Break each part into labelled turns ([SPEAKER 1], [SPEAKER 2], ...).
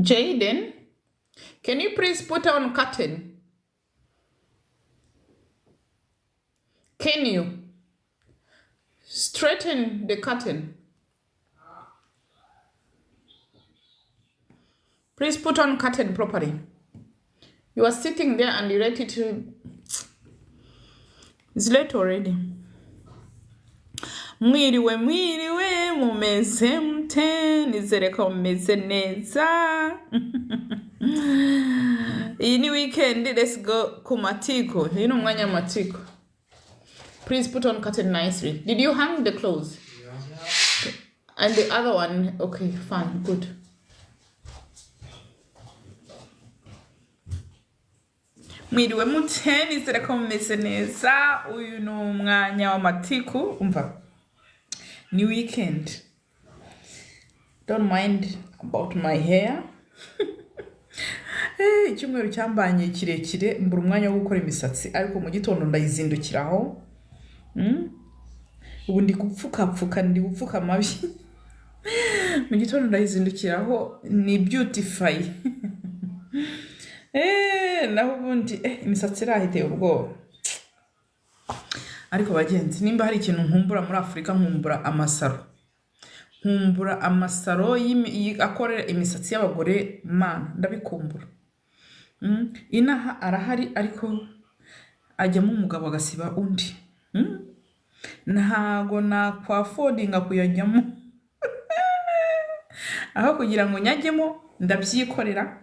[SPEAKER 1] Jaden, can you please put on curtain? Can you straighten the curtain? Please put on curtain properly. You are sitting there and you're ready to... It's late already. Mwiriwe mumeze mute nizere ko mumeze neza. Iyi ni weekend, let's go ku matiko. Iyi ni umwanya matiko. Please put on curtain nicely. Did you hang the clothes? Yeah. And the other one, okay, fine, good. Mwiriwe mute nizere ko mumeze neza. Uyu ni umwanya w'amatiku. Umva. New weekend. Don't mind about my hair. Icyumweru cyambanye kirekire mbura umwanya wo gukora imisatsi ariko mu gitondo ndayizindukiraho. Ubu ndi gupfuka amabi. Mu gitondo ndayizindukiraho ni beautify. Naho ubundi imisatsi irahiteye ubwoba. Ariko bagenzi, nimba hari ikintu nkumbura muri Afrika, nkumbura amasaro. Nkumbura amasaro akorera imisatsi y'abagore, man, ndabikumbura. Inaha arahari ariko ajyamo umugabo agasiba undi. Ntago nakwafodinga kuyajyamo. Aho kugira ngo nyajyemo ndabyikorera.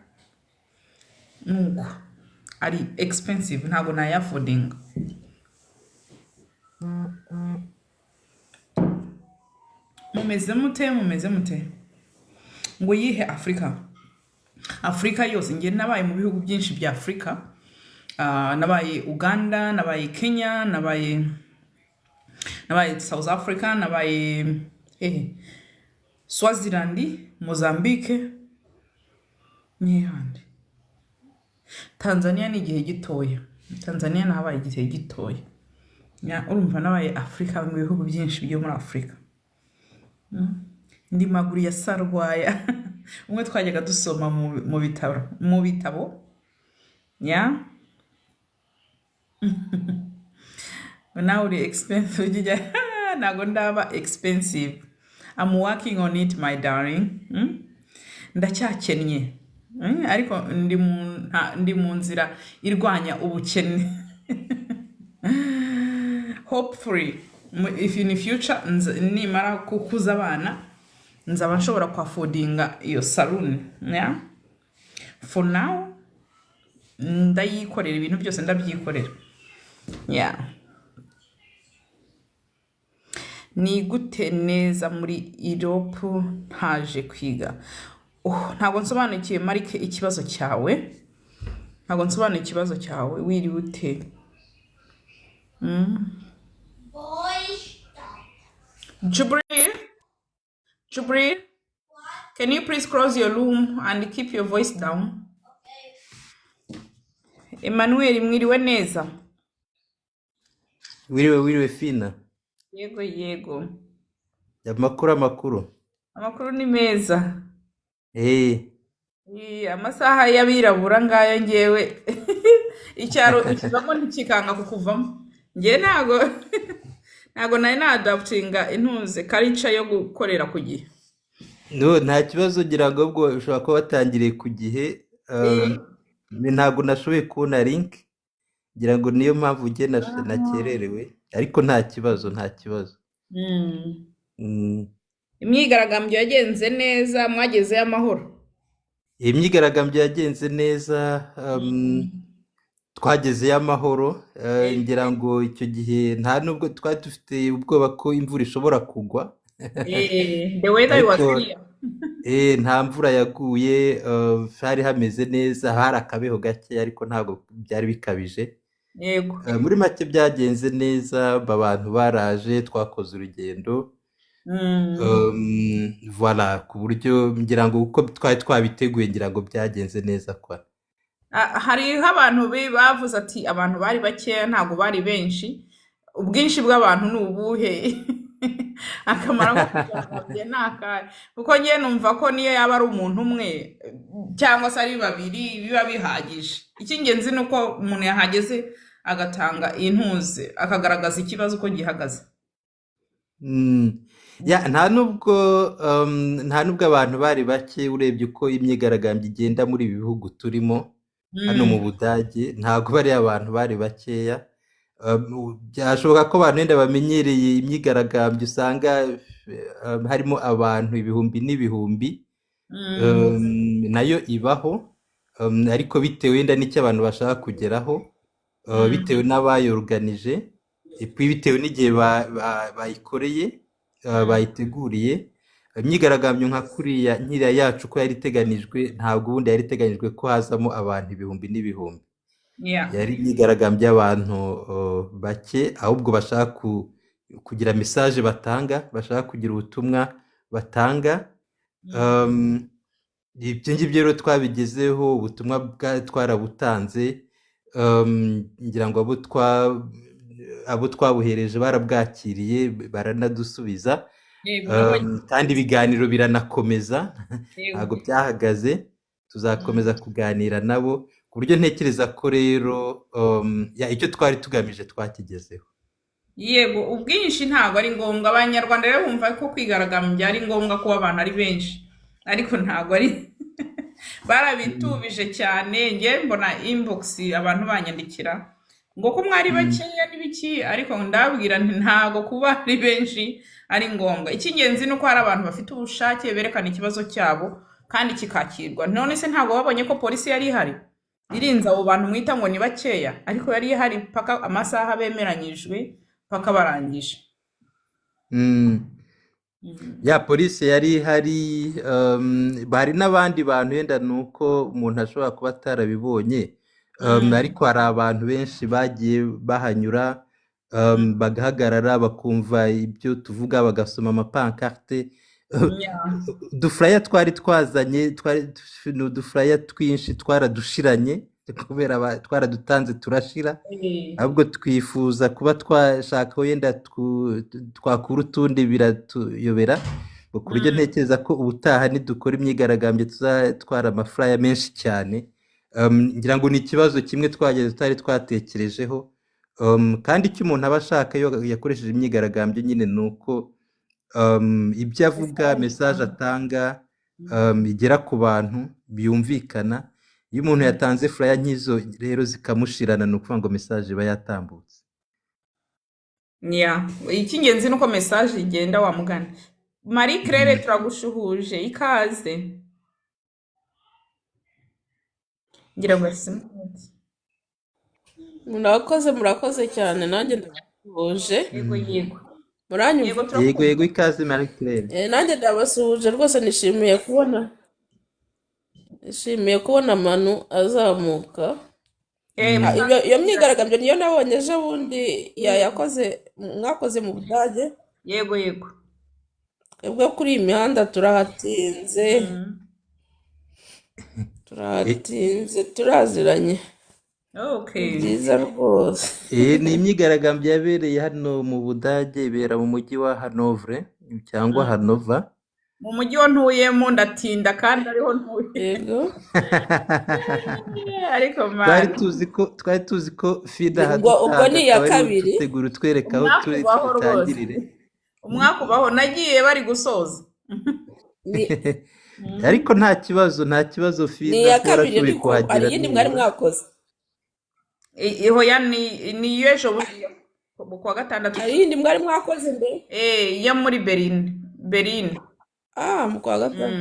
[SPEAKER 1] Nuko ari expensive, ntago nayafodinga. Mumeze mute ngo yihe Afrika yose. Ngiye nabaye mu bihugu byinshi bya Afrika. Nabaye Uganda, nabaye Kenya, nabaye South Africa, nabaye Swaziland, Mozambique, n'ihandi. Tanzania ni igihe gitoya. Tanzania nabaye igihe gitoya. Urumva nabaye Afrika mu bihugu byinshi byo muri Afrika. Ndi maguru ya sarwaya. Umwe twajyaga dusoma mu bitabo. Now the expensive. Nago ndaba expensive. I'm working on it, my darling. Ndacyakennye. Ariko ndi mu nzira irwanya ubukene. Hopefully, if in the future nimara kukuza abana nzaba nshobora kwafodinga iyo salon. For now ndayikorera ibintu byose ndabyikorera. Ni gute neza muri Europe ntaje kwiga. Ntago nsobanukiye Marike ikibazo cyawe. Wiri ute? Jubril, can you please close your room and keep your voice down? Okay. Emmanuel, mwiriwe neza.
[SPEAKER 2] Wiriwe fina.
[SPEAKER 1] Yego.
[SPEAKER 2] Amakuru.
[SPEAKER 1] Amakuru ni meza. Amasaha y'abirabura ngayo ngewe. Icyaro ikivamo ntikikanga kukuvamo. Nge ntago nari na-adaptinga intuze culture yo gukorera ku gihe.
[SPEAKER 2] No, nta kibazo gira ngo ubwo ushobora kuba watangiriye ku gihe. Ntago nashoboye kubona link. Gira ngo niyo mpamvu ugiye nakererewe. Ariko nta kibazo.
[SPEAKER 1] Imyigaragambyo yagenze neza, mwagezeyo amahoro.
[SPEAKER 2] Imyigaragambyo yagenze neza. Twagezeyo amahoro. Ngira ngo icyo gihe nta nubwo twari dufite ubwoba ko imvura ishobora kugwa.
[SPEAKER 1] The weather was clear.
[SPEAKER 2] Nta mvura yaguye. Hari hameze neza, hari akabeho gake ariko ntabwo byari bikabije.
[SPEAKER 1] Yego.
[SPEAKER 2] Muri make byagenze neza, abantu baraje, twakoze urugendo. Voilà, ku buryo ngira ngo uko twari twabiteguye ngira ngo byagenze neza kwa.
[SPEAKER 1] Hariho abantu bavuze ati abantu bari bakeya ntago bari benshi. Ubwinshi bw'abantu ni ubuhe? akamaro ko kwigaragambya ni akahe? Kuko njye numva ko niyo yaba ari umuntu umwe cyangwa se ari babiri biba bihagije. Icy'ingenzi ni uko umuntu yahageze agatanga intuze akagaragaza ikibazo uko gihagaze.
[SPEAKER 2] Mm. Nta nubwo abantu bari bake urebye uko imyigaragambyo igenda muri ibi bihugu turimo hano mu Budage, ntabwo bari abantu bari bakeya. Byashoboka ko abantu wenda bamenyereye imyigaragambyo usanga harimo abantu ibihumbi n'ibihumbi, nayo ibaho, ariko bitewe wenda n'icyo abantu bashaka kugeraho, bitewe n'abayoruganije, bitewe n'igihe bayikoreye, bayiteguriye. Imyigaragambyo nka kuriya nkiriya yacu ko yari iteganijwe, ntabwo ubundi yari iteganijwe ko hazamo abantu ibihumbi n'ibihumbi. Yari imyigaragambyo y'abantu bake, ahubwo bashaka kugira mesaje batanga, bashaka kugira ubutumwa batanga. Ibyo ngibyo rero twabigezeho, ubutumwa twarabutanze. Ngira ngo abo twabuhereje barabwakiriye baranadusubiza, kandi ibiganiro biranakomeza, ntabwo byahagaze. Tuzakomeza kuganira nabo, ku buryo ntekereza ko rero icyo twari tugamije twakigezeho.
[SPEAKER 1] Yego, ubwinshi ntabwo ari ngombwa. Abanyarwanda rero bumva ko kwigaragambya ari ngombwa kuba abantu ari benshi, ariko ntabwo ari barabitubije cyane. Njye mbona inbox abantu banyandikira ngo ko mwari bakeya n'ibiki, ariko ndababwira nti ntabwo kuba ari benshi ari ngombwa. Icy'ingenzi ni uko hari abantu bafite ubushake berekana ikibazo cyabo kandi kikakirwa. None se ntabwo babonye ko polisi yari ihari irinze abo bantu mwita ngo ni bakeya, ariko yari ihari paka amasaha bemeranyijwe paka barangije.
[SPEAKER 2] Polisi yari ihari. Hari n'abandi bantu wenda ni uko umuntu ashobora kuba atarabibonye, ariko hari abantu benshi bagiye bahanyura, bagahagarara bakumva ibyo tuvuga, bagasoma amapankarte. Udufuraya twari twazanye, ni udufuraya twinshi twaradushiranye kubera twaradutanze turashira, ahubwo twifuza kuba twashaka wenda twakura utundi biratuyobera, ku buryo ntekereza ko ubutaha nidukora imyigaragambyo tuzatwara amafuraya menshi cyane. Ngira ngo ni ikibazo kimwe twageze tutari twatekerejeho, kandi icyo umuntu aba ashaka iyo yakoresheje imyigaragambyo nyine ni uko ibyo avuga, mesaje atanga, igera ku bantu byumvikana. Iyo umuntu yatanze furaya nk'izo rero zikamushirana, ni ukuvuga ngo mesaje iba yatambutse.
[SPEAKER 1] Icy'ingenzi ni uko mesaje igenda. Wa mugani Marie Claire, turagushuhuje, ikaze. ngira ngo
[SPEAKER 3] murakoze cyane, nanjye ndabasuhuje.
[SPEAKER 1] yego
[SPEAKER 3] Muranyumva?
[SPEAKER 2] Yego, ikaze Marie Claire.
[SPEAKER 3] Nanjye ndabasuhuje rwose. nishimiye kubona Manu azamuka. Iyo myigaragambyo niyo nabonye ejo bundi mwakoze mu Budage.
[SPEAKER 1] yego
[SPEAKER 3] Ubwo kuri iyi mihanda turahatinze, turaziranye.
[SPEAKER 1] Okay.
[SPEAKER 3] Byiza rwose.
[SPEAKER 2] Ni imyigaragambyo yabereye hano mu Budage, ibera mu mujyi wa Hanovre cyangwa Hanova.
[SPEAKER 1] Mu mujyi wa ntuyemo ndatinda kandi ariho ntuye.
[SPEAKER 3] Yego.
[SPEAKER 1] Ariko
[SPEAKER 2] twari tuzi ko Fida
[SPEAKER 3] ubwo ni iya kabiri.
[SPEAKER 2] Tutegura utwereka aho tutangirire.
[SPEAKER 1] Umwaka ubaho nagiye bari gusoza.
[SPEAKER 2] Ariko nta kibazo Fida.
[SPEAKER 3] Ni iya kabiri, ariko hari iyindi mwari mwakoze.
[SPEAKER 1] Ihoya ni ejo bundi kuwa gatandatu.
[SPEAKER 3] Hari iyindi mwari mwakoze mbere?
[SPEAKER 1] Iyo muri Berlin.
[SPEAKER 3] Mu kwa gatandatu.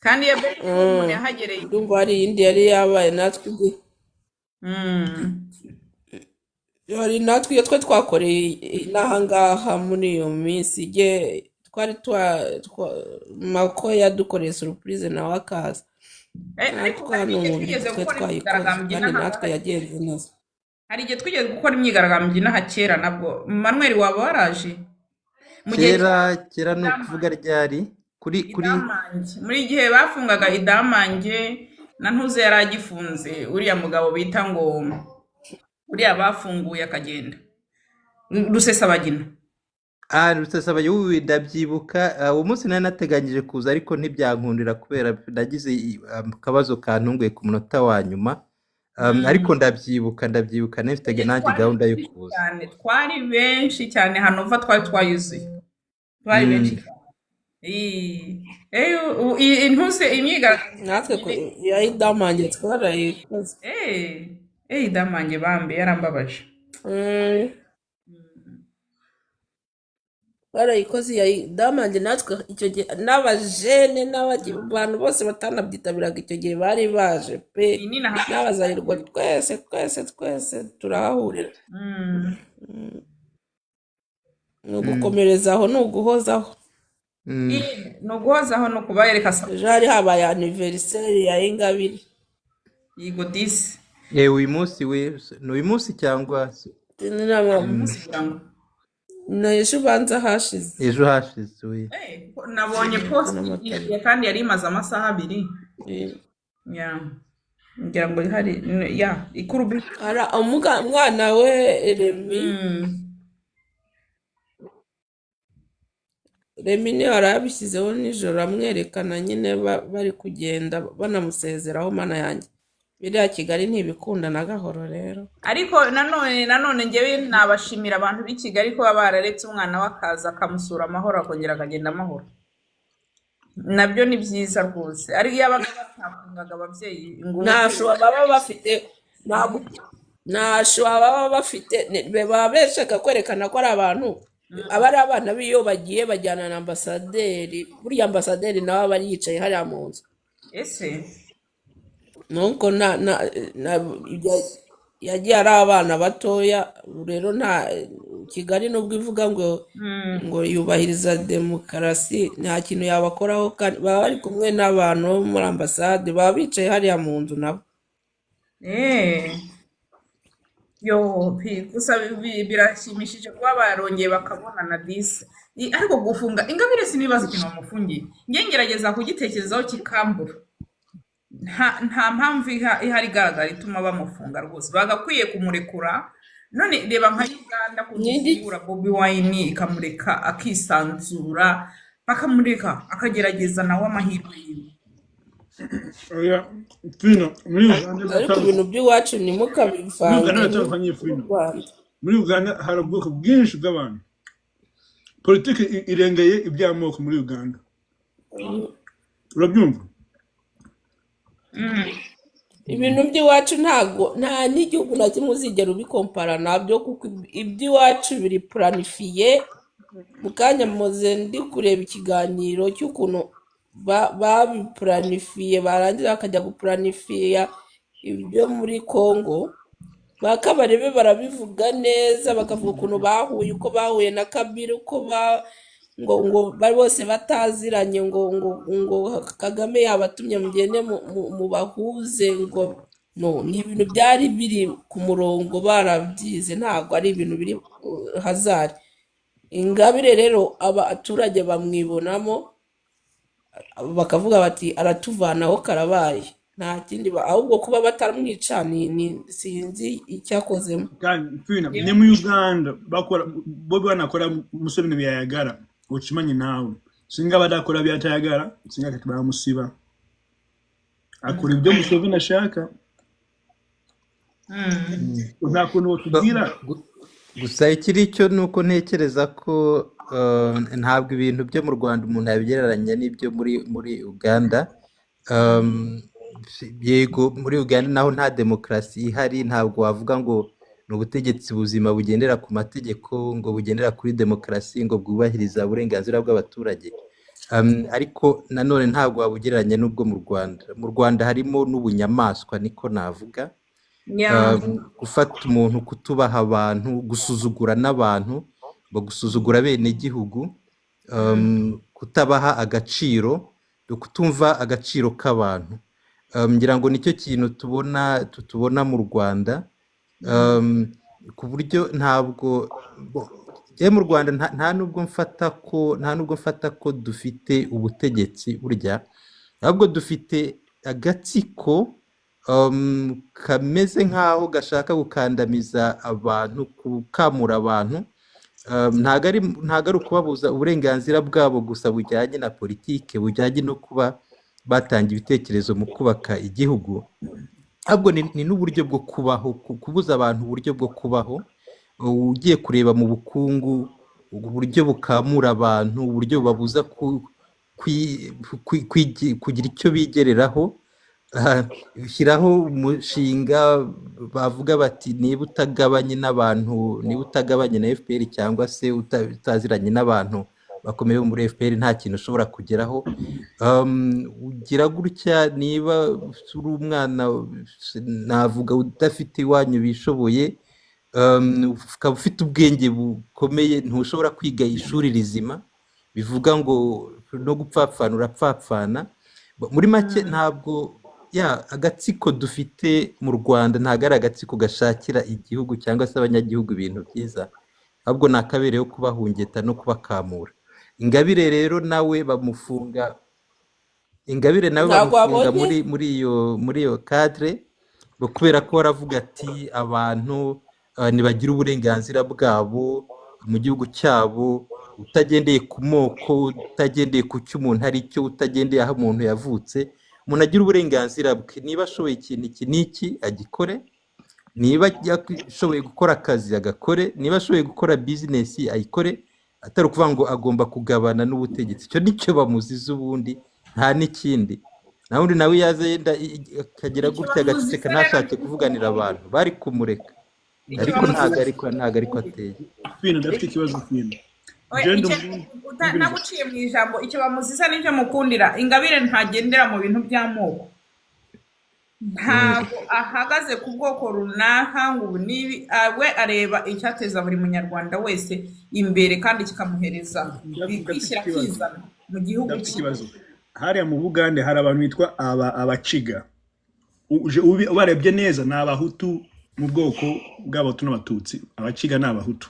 [SPEAKER 1] Kandi iyo Berlin umuntu yahagereye.
[SPEAKER 3] Ndumva hari iyindi yari yabaye natwe igihe. Hari natwe iyo twe twakoreye n'ahangaha muri iyo minsi twari Mako yadukoreye surprise nawe akaza. Natwe hano mu Bubiligi twe twayikoze kandi natwe yagenze neza.
[SPEAKER 1] Hari igihe twigeze gukora imyigaragambyo inaha kera nabwo. Manuel waba waraje?
[SPEAKER 2] Kera ni ukuvuga ryari?
[SPEAKER 1] Muri gihe bafungaga Idamange na Ntuze yari agifunze, uriya mugabo bita ngo uriya bafunguye akagenda, Rusesabagina.
[SPEAKER 2] Rusesabagina y'ubu ndabyibuka, uwo munsi nari nateganyije kuza ariko ntibyankundira kubera nagize akabazo kantunguye ku munota wa nyuma. Ariko ndabyibuka nari mfite nanjye
[SPEAKER 1] twari
[SPEAKER 2] gahunda yo
[SPEAKER 1] benshi
[SPEAKER 2] kuza.
[SPEAKER 1] cyane, twari benshi cyane, Hanova twari twayuzuye, twari benshi
[SPEAKER 2] Mm.
[SPEAKER 1] cyane. Intuze imyigaragambyo
[SPEAKER 3] natwe ya idamange twarayikoze.
[SPEAKER 1] idamange bambe yarambabaje.
[SPEAKER 3] Barayikoze ya idamange, natwe icyo gihe n'abajene n'abantu bose batanabyitabiraga icyo gihe bari baje pe,
[SPEAKER 1] Iyi ni na
[SPEAKER 3] n'abazahirwa twese turahahurira. Ni ugukomerezaho, ni uguhozaho.
[SPEAKER 2] Mm.
[SPEAKER 1] ni uguhozaho, ni ukubayereka
[SPEAKER 3] Ejo hari habaye aniveriseri ya Ingabire.
[SPEAKER 1] yigo disi
[SPEAKER 2] Uyu munsi ni uyu munsi cyangwa
[SPEAKER 1] umunsi kugira ngo
[SPEAKER 3] na ejo ubanza hashize.
[SPEAKER 2] ejo hashize we.
[SPEAKER 1] nabonye post igihe kandi yari imaze amasaha 2. ngira ngo hari ikurubi.
[SPEAKER 3] Hari umwana we Remi niwe yarabishyizeho nijoro amwerekana nyine bari kugenda banamusezeraho, mana yanjye biriya Kigali ntibikunda na gahoro rero.
[SPEAKER 1] Ariko nanone njyewe nabashimira abantu b'i Kigali ko baba bararetse umwana w'akaza akamusura amahoro akongera akagenda amahoro. Nabyo ni byiza rwose. Ariko iyo abaga batakungaga ababyeyi ngo
[SPEAKER 3] Ntasho baba bafite, baba bashaka kwerekana ko ari abantu, aba ari abana b'iyo bagiye bajyana na ambasaderi. Buriya ambasaderi nawe aba ari yicaye hariya mu nzu.
[SPEAKER 1] ese
[SPEAKER 3] nuko yagiye ari abana batoya rero. Nta Kigali nubwo ivuga ngo yubahiriza demokarasi, nta kintu yabakoraho, baba bari kumwe n'abantu bo muri ambasade, baba bicaye hariya mu nzu nabo.
[SPEAKER 1] gusa birashimishije kuba barongeye bakabonana disi. Ariko gufunga Ingabire sinibaza ikintu bamufungiye, njye ngerageza kugitekerezaho kikambura. Nta mpamvu ihari igaragara ituma bamufunga rwose, bagakwiye kumurekura. None reba nka Uganda kuzura Bobi Wine ikamureka akisanzura, bakamureka akagerageza nawe amahirwe yiwe.
[SPEAKER 3] Ariko ibintu by'iwacu ntimukabivanga.
[SPEAKER 4] Muri Uganda hari ubwoko bwinshi bw'abantu, politiki irengeye iby'amoko muri Uganda, urabyumva?
[SPEAKER 3] Ibintu by'iwacu nta n'igihugu na kimwe uzigera ubikompara nabyo, kuko iby'iwacu biri puranifiye. Mu kanya muze ndi kureba ikiganiro cy'ukuntu babipuranifiye, barangira bakajya gupuranifiya ibyo muri Congo. Bakabarebe barabivuga neza, bakavuga ukuntu bahuye, uko bahuye na Kabila, uko ngo bari bose bataziranye, ngo Kagame yabatumye mugende mu bahuze, ngo no, ni ibintu byari biri ku murongo, barabyize, ntabwo ari ibintu biri hazari. Ingabire rero abaturage bamwibonamo, bakavuga bati aratuvanaho karabaye, nta kindi ahubwo kuba bataramwica sinzi icyakozemo.
[SPEAKER 4] Ni muri Uganda bo banakora Museveni byayagara ukimanye nawe, singa badakora byatayagara, singa kati baramusiba akora ibyo Museveni ashaka. Nta kuntu tugira.
[SPEAKER 2] Gusa ikiri cyo nuko ntekereza ko ntabwo ibintu byo mu Rwanda umuntu yabigereranya n'ibyo muri Uganda. Yego muri Uganda naho nta demokarasi ihari, ntabwo wavuga ngo ni ubutegetsi buzima bugendera ku mategeko, ngo bugendera kuri demokarasi, ngo bwubahiriza uburenganzira bw'abaturage. Ariko nanone ntabwo wabugereranya n'ubwo mu Rwanda. Mu Rwanda harimo n'ubunyamaswa, niko navuga. Gufata umuntu, kutubaha abantu, gusuzugura n'abantu, gusuzugura bene gihugu, kutabaha agaciro, kutumva agaciro k'abantu. Ngira ngo nicyo kintu tubona mu Rwanda, ku buryo ntabwo mu Rwanda nta nubwo mfata ko dufite ubutegetsi burya, ahubwo dufite agatsiko kameze nk'aho gashaka gukandamiza abantu, gukamura abantu, ntabwo ari ukubabuza uburenganzira bwabo gusa bujyanye na politike, bujyanye no kuba batanga ibitekerezo mu kubaka igihugu, ahubwo ni n'uburyo bwo kubaho, kubuza abantu uburyo bwo kubaho. Ugiye kureba mu bukungu, uburyo bukamura abantu, uburyo babuza kugira icyo bigereraho. Shyiraho umushinga bavuga bati niba utagabanye n'abantu, niba utagabanye na FPR cyangwa se utaziranye n'abantu bakomeye muri FPR, nta kintu ushobora kugeraho. Ugira gutya, niba uri umwana navuga udafite iwanyu bishoboye, ukaba ufite ubwenge bukomeye, ntushobora kwiga ishuri rizima, bivuga ngo no gupfapfana urapfapfana. Muri make ntabwo agatsiko dufite mu Rwanda ntabwo ari agatsiko gashakira igihugu cyangwa se abanyagihugu ibintu byiza, ahubwo ni akabereyeho kubahungeta no kubakamura. Ingabire rero nawe bamufunga muri iyo cadre, kubera ko baravuga ati abantu ntibagira uburenganzira bwabo mu gihugu cyabo, utagendeye ku moko, utagendeye ku cyo umuntu ari cyo, utagendeye aho umuntu yavutse. Umuntu agira uburenganzira bwe, niba ashoboye ikintu iki n'iki agikore, niba ashoboye gukora akazi agakore, niba ashoboye gukora bizinesi ayikore, atari ukuvuga ngo agomba kugabana n'ubutegetsi. Icyo nicyo bamuziza, ubundi nta n'ikindi. Na wundi nawe yaza yenda akagira gutya agaceceka ntashake kuvuganira abantu, bari kumureka, ariko ntabwo ariko ateye.
[SPEAKER 4] Ndafite ikibazo Fina.
[SPEAKER 1] Naguciye mu ijambo, icyo bamuziza n'icyo mukundira, Ingabire ntagendera mu bintu by'amoko, ntabwo ahagaze ku bwoko runaka ngo ubu nibi, we areba icyateza buri munyarwanda wese imbere kandi kikamuhereza kwishyira akizana mu gihugu cye.
[SPEAKER 4] Hariya mu Bugande hari abantu bitwa abaciga, ubarebye neza ni abahutu mu bwoko bw'abahutu n'abatutsi. Abaciga ni abahutu,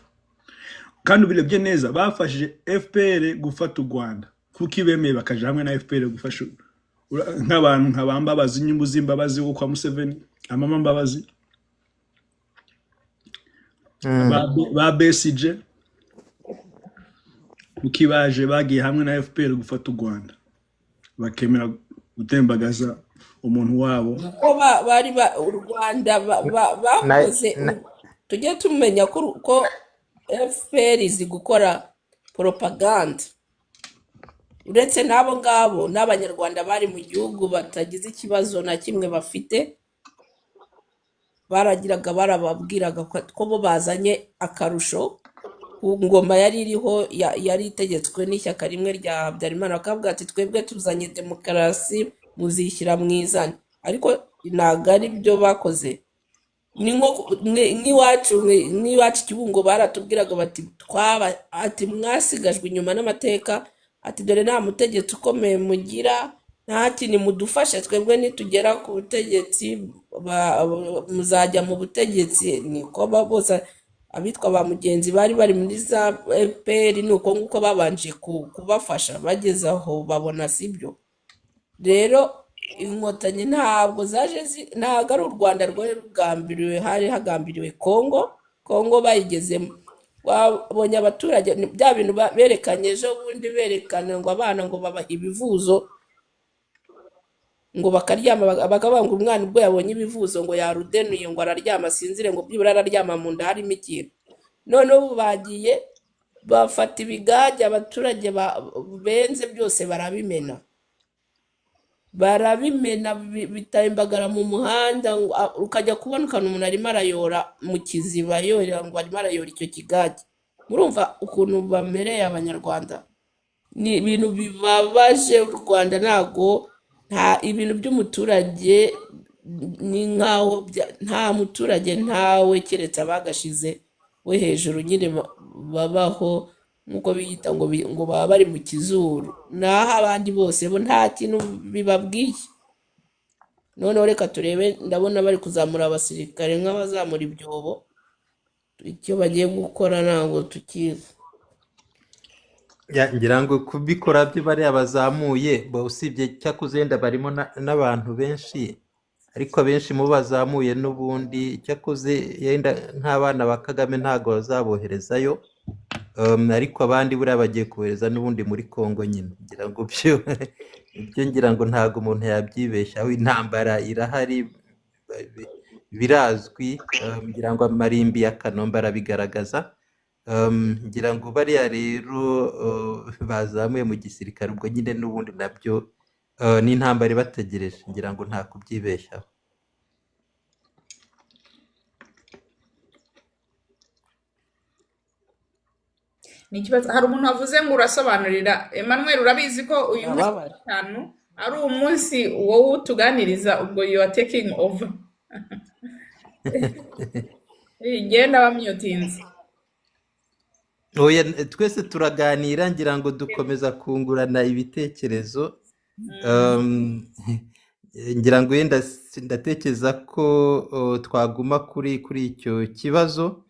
[SPEAKER 4] kandi ubirebye neza bafashije FPR gufata u Rwanda, kuko ibemeye bakaja hamwe na FPR gufasha nk'abantu nka Mbabazi, inyumbu z'Imbabazi wo kwa Museveni, amama Mbabazi, ba Besigye, ukibaje bagiye hamwe na FPR gufata u Rwanda, bakemera gutembagaza umuntu wabo.
[SPEAKER 3] ko bari u Rwanda bakoze. Tujye tumenya ko FPR izi gukora propaganda, uretse n'abo ngabo n'abanyarwanda bari mu gihugu batagize ikibazo na kimwe bafite, baragiraga barababwiraga ko bo bazanye akarusho ku ngoma yari iriho, yari itegetswe n'ishyaka rimwe rya Habyarimana, bakavuga ati twebwe tuzanye demokarasi muzishyira mwizane. Ariko ntabwo ari byo bakoze. Ni nk'iwacu Kibungo baratubwiraga bati ati mwasigajwe inyuma n'amateka, ati dore nta mutegetsi ukomeye mugira, ntati nimudufashe, twebwe nitugera ku butegetsi muzajya mu butegetsi. Niko bose abitwa ba Mugenzi bari muri za FPR, nuko nguko babanje kubafasha, bageze aho babona sibyo. Rero inkotanyi ntabwo zaje, ntabwo ari u Rwanda rwari rugambiriwe, hari hagambiriwe Kongo bayigezemo. Wabonye abaturage bya bintu berekanye ejo bundi, berekana ngo abana ngo babaha ibivuzo ngo bakaryama, bakavuga ngo umwana ubwo yabonye ibivuzo ngo yarudenuye ngo araryama asinzire, ngo byibura araryama mu nda harimo ikintu. None ubu bagiye bafata ibigage, abaturage benze byose barabimena bitembagara mu muhanda, ukajya kubona umuntu arimo arayora mu kiziba, yora ngo arimo arayora icyo kigage. Murumva ukuntu bamereye abanyarwanda? Ni ibintu bibabaje. U Rwanda nta ibintu by'umuturage, ni nkaho nta muturage ntawe keretse abagashize we hejuru nyine babaho nkuko biyita ngo baba bari mu kizuru, naho abandi bose bo nta kintu bibabwiye. Noneho reka turebe, ndabona bari kuzamura abasirikare nk'abazamura ibyobo, icyo bagiye gukora ntabwo tukizi.
[SPEAKER 2] ngira ngo kubikora byo bariya bazamuye, usibye cyakoze yenda barimo n'abantu benshi, ariko abenshi mu bazamuye n'ubundi cyakoze yenda nk'abana ba Kagame ntabwo bazaboherezayo, ariko abandi buriya bagiye kohereza n'ubundi muri Congo nyine ngira ngo ibyo ngira ngo ntabwo umuntu yabyibeshyaho, intambara irahari, birazwi, ngira ngo amarimbi ya Kanombe arabigaragaza. Ngira ngo bariya rero bazamuye mu gisirikare ubwo nyine n'ubundi nabyo n'intambara ibategereje, ngira ngo nta kubyibeshyaho.
[SPEAKER 1] ni ikibazo. Hari umuntu wavuze ngo urasobanurira Emmanuel, urabizi ko uyu munsi wa
[SPEAKER 3] Nababara.
[SPEAKER 1] gatanu ari umunsi wowe utuganiriza, ubwo you are taking over. Genda bamyotinze.
[SPEAKER 2] Oya, twese turaganira ngira ngo dukomeza kungurana ibitekerezo. Um, ngira ngo yenda ndatekereza ko twaguma kuri icyo kibazo.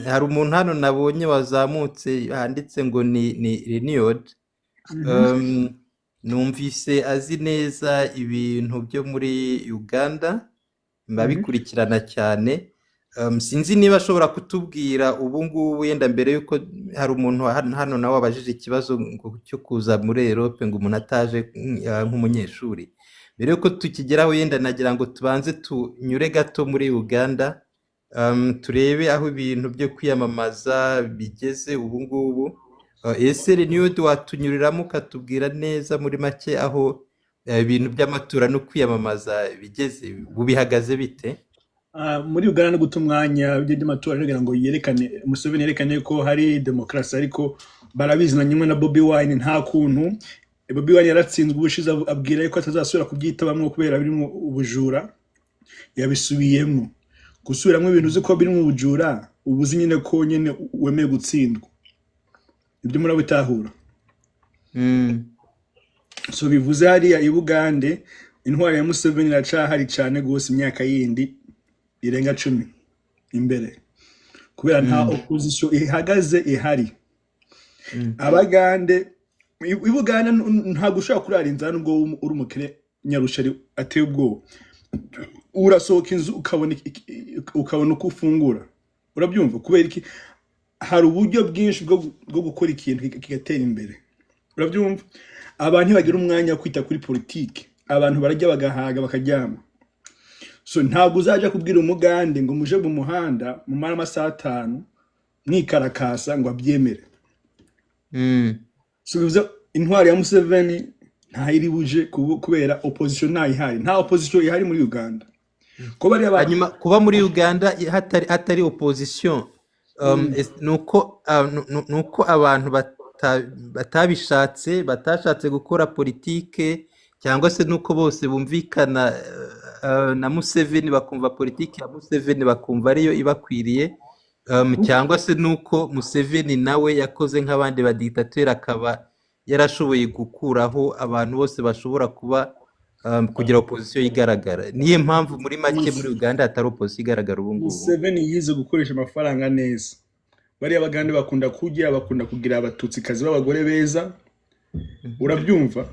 [SPEAKER 2] Hari umuntu hano nabonye wazamutse handitse ngo ni renewed. Numvise azi neza ibintu byo muri Uganda, babikurikirana cyane. Sinzi niba ashobora kutubwira ubu ngubu yenda mbere yuko hari umuntu hano nawe wabajije ikibazo cyo kuza muri Europe ngo umuntu ataje nk'umunyeshuri. Mbere yuko tukigeraho yenda nagira ngo tubanze tunyure gato muri Uganda, turebe aho ibintu byo kwiyamamaza bigeze ubu ngubu. Ese renewed watunyuriramo ukatubwira neza muri make aho ibintu by'amatora no kwiyamamaza bigeze, bihagaze bite?
[SPEAKER 4] Muri Uganda no guta umwanya by'amatora kugira ngo Museveni yerekane ko hari demokarasi, ariko barabizi na nyuma na Bobi Wine nta kuntu. Bobi Wine yaratsinzwe ubushize abwira yuko atazasubira kubyitabamwo kubera birimo ubujura, yabisubiyemo. Gusubiramo ibintu uzi ko birimo ubujura ubuzi nyine ko nyine wemeye gutsindwa, ibyo murabitahura. So bivuze hariya i Bugande intwari ya Museveni iracahari cyane gose, imyaka yindi irenga 10 imbere, kubera nta opposition ihagaze ihari. Abagande i Bugande ntabwo ushaka kurara inzara nubwo uri umukire nyarushari ateye ubwoba. Urasohoka inzu ukabona uko ufungura, urabyumva? Kubera iki? Hari uburyo bwinshi bwo gukora ikintu kigatera imbere, urabyumva? Abantu bagira umwanya wo kwita kuri politiki, abantu barajya bagahaga bakaryama. So ntabwo uzaje kubwira umugande ngo muje mu muhanda mu mara amasaha 5 mwikarakasa ngo abyemere. So bivuze intwari ya Museveni nta iri buje kubera opposition nta ihari, nta opposition ihari muri Uganda. Ko bari abantu
[SPEAKER 2] hanyuma kuba muri Uganda hatari opposition, nuko abantu batashatse gukora politike, cyangwa se nuko bose bumvikana na Museveni bakumva politiki ya Museveni bakumva ariyo ibakwiriye, cyangwa se nuko Museveni nawe yakoze nk'abandi ba dictateur akaba yarashoboye gukuraho abantu bose bashobora kuba kugira opposition igaragara. Niye mpamvu muri make muri Uganda hatari opposition igaragara ubu ngubu.
[SPEAKER 4] Museveni yize gukoresha amafaranga neza. Bari abagande bakunda kujya bakunda kugira abatutsi kazi b'abagore beza, urabyumva?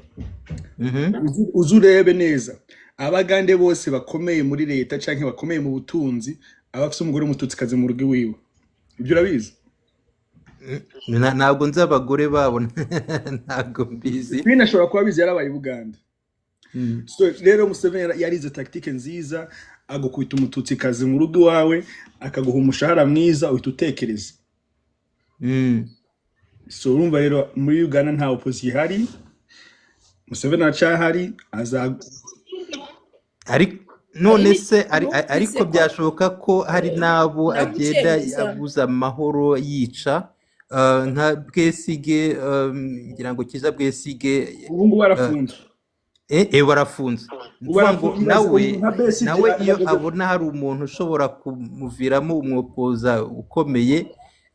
[SPEAKER 4] Uzurebe neza abagande bose bakomeye muri leta canke bakomeye mu butunzi abafite umugore umututsi kazi mu rugo wiwe. Ibyo urabizi?
[SPEAKER 2] Ntabwo nzi abagore babo, ntabwo mbizi.
[SPEAKER 4] Binashobora kuba bizi yarabaye Uganda. So rero Museveni yarize tactique nziza, agukubita umututsi kazi mu rugo wawe, akaguha umushahara mwiza uhita utekereza. So urumva rero muri Uganda nta opposition ihari, Museveni acahari
[SPEAKER 2] none se ariko byashoboka ko hari nabo agenda abuza amahoro yica, nka Bwesige, ngira ngo Kiza Bwesige
[SPEAKER 4] ubu barafunze.
[SPEAKER 2] Barafunze. Nawe iyo abona hari umuntu ushobora kumuviramo umwopoza ukomeye,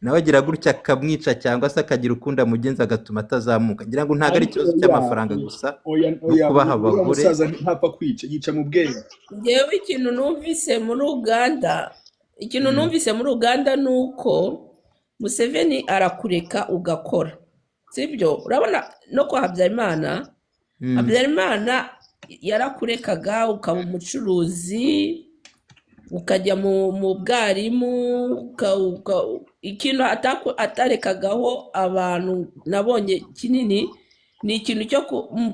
[SPEAKER 2] nawe agira gutya akamwica cyangwa se akagira ukunda mugenzi agatuma atazamuka. Ngira ngo ntago ari ikibazo cy'amafaranga gusa, no kubaha abagore.
[SPEAKER 4] Ntapfa kwica, yica mu bwenge.
[SPEAKER 3] Ngewe ikintu numvise muri Uganda nuko Museveni arakureka ugakora, sibyo? Urabona no kwa Habyarimana, Habyarimana yarakurekaga ukaba umucuruzi ukajya mu bwarimu ikintu atarekagaho abantu nabonye kinini ni ikintu cyo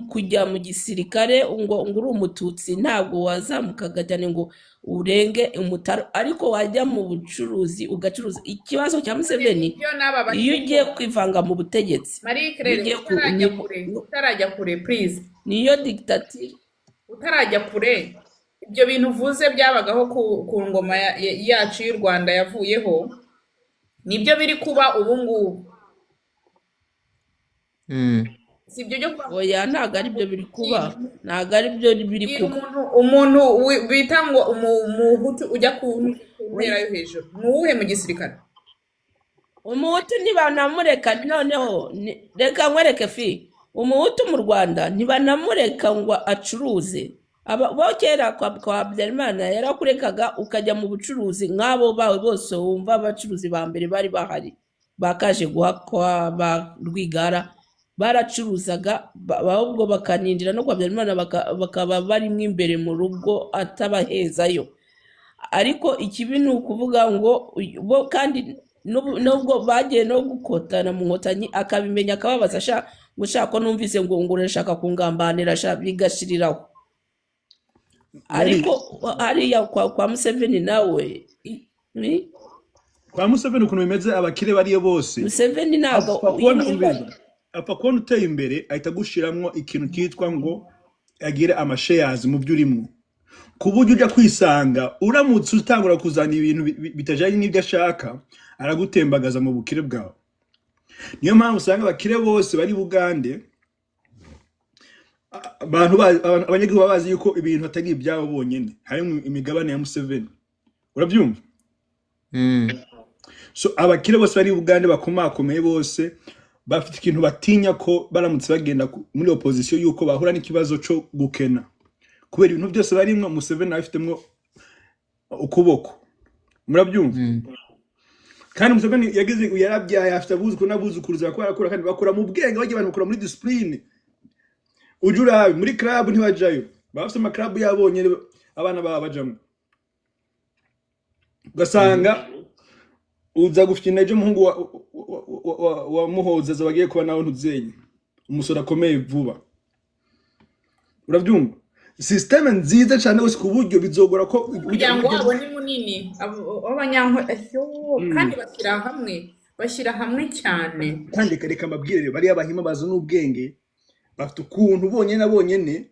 [SPEAKER 3] kujya mu gisirikare ngo uri umututsi ntabwo wazamukaga cyane ngo urenge umutaro ariko wajya mu bucuruzi ugacuruza. Ikibazo cya Museveni iyo ugiye kwivanga mu butegetsi
[SPEAKER 1] utarajya kure please
[SPEAKER 3] niyo dictature
[SPEAKER 1] utarajya kure ibyo bintu uvuze byabagaho ku ngoma yacu y'u Rwanda yavuyeho nibyo biri kuba ubu ngubu. Si ibyo byo kuba
[SPEAKER 3] oya ntabwo ari byo biri kuba ntabwo ari byo biri kuba.
[SPEAKER 1] Umuntu bita ngo umuhutu ujya ku ntera yo hejuru ni uwuhe mu gisirikare?
[SPEAKER 3] Umuhutu ntibanamureka noneho reka nkwereke fi umuhutu mu Rwanda ntibanamureka ngo acuruze. Bo kera kwa Habyarimana yarakurekaga ukajya mu bucuruzi nk'abo bawe bose wumva abacuruzi ba mbere bari bahari bakaje guhakwa ba Rwigara baracuruzaga ahubwo bakanindira no kwa Habyarimana bakaba barimo imbere mu rugo atabahezayo. Ariko ikibi ni ukuvuga ngo bo kandi nubwo bagiye no gukotana mu nkotanyi akabimenya akababaza gushaka ko numvise ngo urashaka kungambanira bigashiriraho. Ariko hariya kwa Museveni nawe
[SPEAKER 4] kwa Museveni ukuntu bimeze abakire bariyo bose
[SPEAKER 3] Museveni ntabwo
[SPEAKER 4] apfa kubona uteye imbere ahita agushiramwo ikintu cyitwa ngo agire amashares mu byo urimo ku buryo ujya kwisanga uramutse utangura kuzana ibintu bitajanye n'ibyo ashaka aragutembagaza mu bukire bwawe. Niyo mpamvu usanga abakire bose bari Bugande abanyagihugu bazi yuko ibintu atari ibyabo bonyene harimo imigabane ya Museveni. Urabyumva? So abakire bose bari Bugande bakomakomeye bose bafite ikintu batinya ko baramutse bagenda muri opposition yuko bahura n'ikibazo cyo gukena kubera ibintu byose barimwe. Museveni afitemo ukuboko. Murabyumva? Kandi Museveni yagize yarabyaye afite abuzukuru n'abuzukuruza bakora kandi bakora mu bwenge bagiye abantu bakora muri discipline. Ujurabe muri club ntibajayo bafite ama club yabonye abana baba bajamo gasanga uza gufina ejo muhungu wa Muhoza bagiye kuba nawe ntuzenye umusora akomeye vuba. Urabyumva? System nziza cyane wose ku buryo bizogora ko
[SPEAKER 1] umuryango wabo ni munini abanyanko kandi bashyira hamwe cyane.
[SPEAKER 4] Kandi kareka mabwire bari abahima bazo n'ubwenge bafite ukuntu bonyene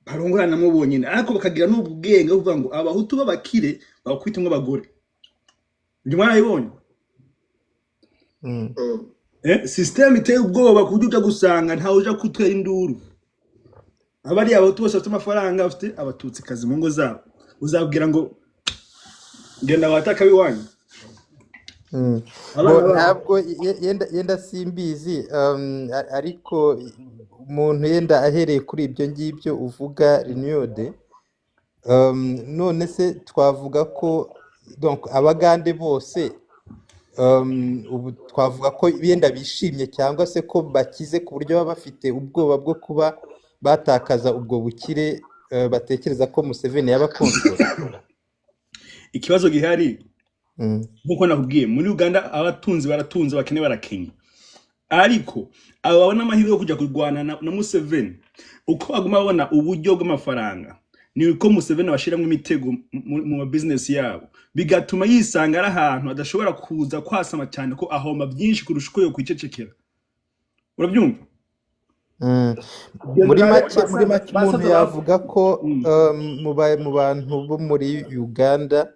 [SPEAKER 4] barongoranamo bonyene ariko bakagira n'ubwenge uvuga ngo abahutu babakire bakwitumwe abagore. Ndi mwana yibonye system iteye ubwoba ku buryo gusanga ntawe uja kutwera induru. Abari abahutu bose bafite amafaranga bafite abatutsi kazi mu ngo zabo uzabwira ngo genda wataka biwanyu.
[SPEAKER 2] Ntabwo yenda simbizi ariko umuntu yenda ahereye kuri ibyo ngibyo uvuga Renewed none se twavuga ko donc abagande bose ubu twavuga ko yenda bishimye cyangwa se ko bakize ku buryo baba bafite ubwoba bwo kuba batakaza ubwo bukire batekereza ko Museveni yabakontrola.
[SPEAKER 4] Ikibazo gihari nkuko nakubwiye muri Uganda abatunzi baratunze bakene barakenye ariko ababona amahirwe yo kujya kurwana na Museveni uko baguma babona uburyo bw'amafaranga ni uko Museveni abashiramo imitego mu business yabo bigatuma yisanga ari ahantu adashobora kuza kwasama cyane ko ahoma byinshi kurusha uko yo kwicecekera. Urabyumva?
[SPEAKER 2] Muri make umuntu yavuga ko mu bantu bo muri Uganda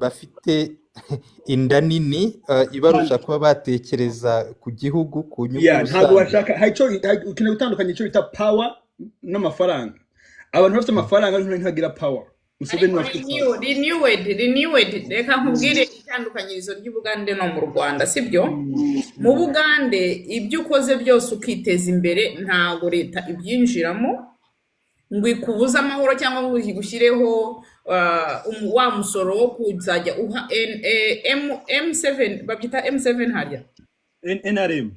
[SPEAKER 2] bafite inda nini ibarusha kuba batekereza ku gihugu ku nyungu rusange.
[SPEAKER 4] Ntabwo bashaka ukeneye gutandukanya icyo bita power n'amafaranga. Abantu bafite amafaranga ntibagira power. Museveni renewed reka nkubwire itandukanyirizo ry'Ubugande no mu Rwanda sibyo. Mu Bugande ibyo ukoze byose ukiteza imbere ntago leta ibyinjiramo ngo ikubuza amahoro cyangwa ngo igushyireho wa musoro wo kuzajya uha M7 babyita M7 harya NRM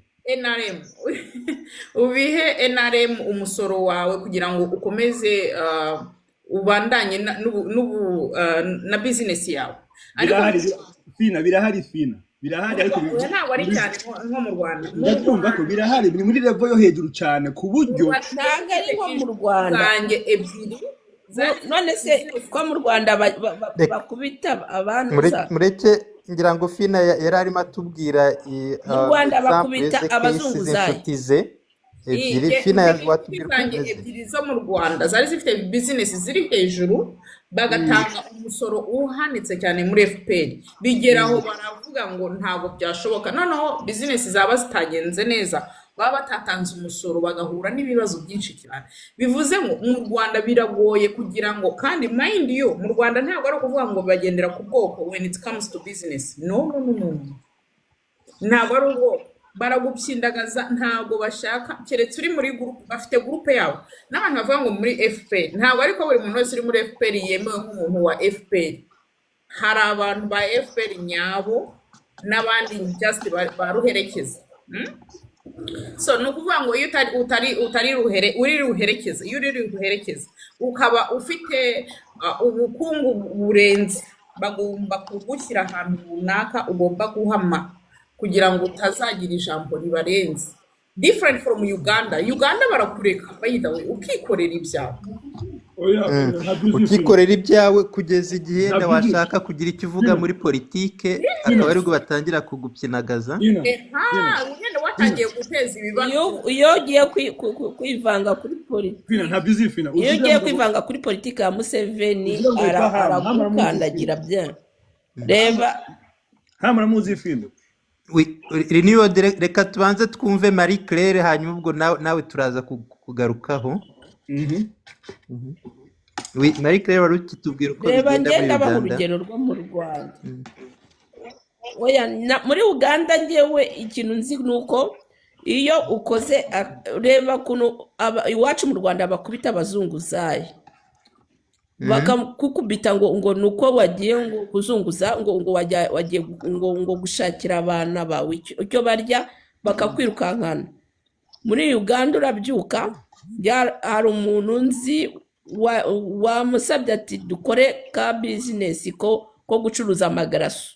[SPEAKER 1] ubihe NRM umusoro wawe kugira ngo ukomeze ubandanye na business yawe ariko
[SPEAKER 4] birahari birahari birahari ariko
[SPEAKER 1] oya ntabwo ari cyane nko mu Rwanda
[SPEAKER 4] ndabyumva ko birahari biri muri level yo hejuru cyane ku buryo
[SPEAKER 3] ntabwo ari nko mu Rwanda
[SPEAKER 1] zanjye ebyiri
[SPEAKER 3] none se ko mu Rwanda bakubita abantu
[SPEAKER 2] mureke ngira ngo Fina yari arimo atubwira
[SPEAKER 3] mu Rwanda bakubita abazunguzayi
[SPEAKER 2] inshuti ze ebyiri Fina watubwira
[SPEAKER 1] ebyiri zo mu Rwanda zari zifite business ziri hejuru bagatanga umusoro uhanitse cyane muri FPR bigeraho baravuga ngo ntabwo byashoboka noneho business zaba zitagenze neza baba batatanze umusoro bagahura n'ibibazo byinshi cyane bivuze ngo mu Rwanda biragoye kugira ngo kandi mind yo mu Rwanda ntabwo ari ukuvuga ngo bagendera ku bwoko when it comes to business no ntabwo ari ubwoko baragupyindagaza ntabwo bashaka keretse uri muri group bafite group yawe n'abantu bavuga ngo muri FPR ntabwo ariko buri muntu wese uri muri FPR yemewe nk'umuntu wa FPR hari abantu ba FPR nyabo n'abandi just baruherekeza so no kuvuga ngo iyo uri ruherekeza ukaba ufite ubukungu burenze bagomba kugushyira ahantu runaka ugomba guhama kugira ngo utazagira ijambo ribarenze different from Uganda barakureka bayida we ukikorera ibyawe
[SPEAKER 2] ukikorera ibyawe kugeza igihe washaka kugira icyo uvuga muri politike akaba aribwo batangira kugupyinagaza
[SPEAKER 1] nyine watangiye guteza ibibazo
[SPEAKER 3] iyo ugiye kwivanga kuri politike iyo ugiye kwivanga kuri politike ya Museveni aragukandagira bya reba
[SPEAKER 4] muramuzi Fina
[SPEAKER 2] reka tubanze twumve Marie Claire hanyuma ubwo nawe turaza kugarukaho Marie Claire wari ukitubwira uko
[SPEAKER 3] bigenda muri Uganda urugero rwo mu Rwanda muri Uganda ngewe ikintu nzi nuko iyo ukoze reba kuno iwacu mu Rwanda bakubita abazunguzayi bakakukubita ngo nuko wagiye ngo kuzunguza ngo wagiye ngo gushakira abana bawe icyo barya bakakwirukankana muri Uganda urabyuka hari umuntu nzi wamusabye ati dukore ka business ko gucuruza amagaraso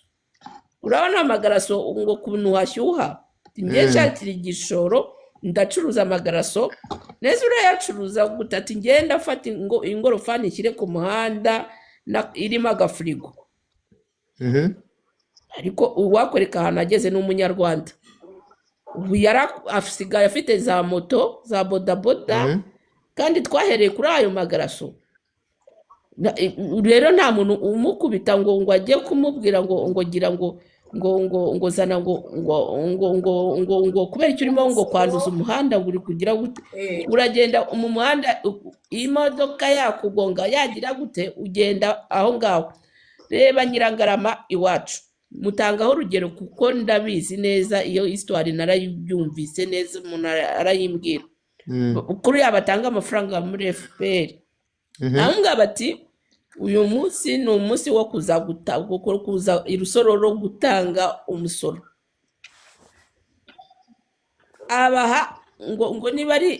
[SPEAKER 3] urabona amagaraso ngo kuntu hashyuha ngiye nshakira igishoro ndacuruza amagaraso neza urayacuruza gutati ngenda afata ingorofani ishyire ku muhanda irimo agafurigo ariko uwakwereka ahantu ageze n'umunyarwanda ubu asigaye afite za moto za bodaboda kandi twahereye kuri ayo magaraso rero nta muntu umukubita ngo ajye kumubwira ngo gira ngo zana ngo kubera icyo urimo ngo kwanduza umuhanda uri kugira gute uragenda mu muhanda imodoka yakugonga yagira gute ugenda aho ngaho reba Nyirangarama iwacu mutangaho urugero kuko ndabizi neza iyo histoire narayibyumvise neza umuntu arayimbwira kuri yabatanga amafaranga muri FPR nambwa bati uyu munsi ni umunsi wo kuza irusororo gutanga umusoro abaha ngo niba ari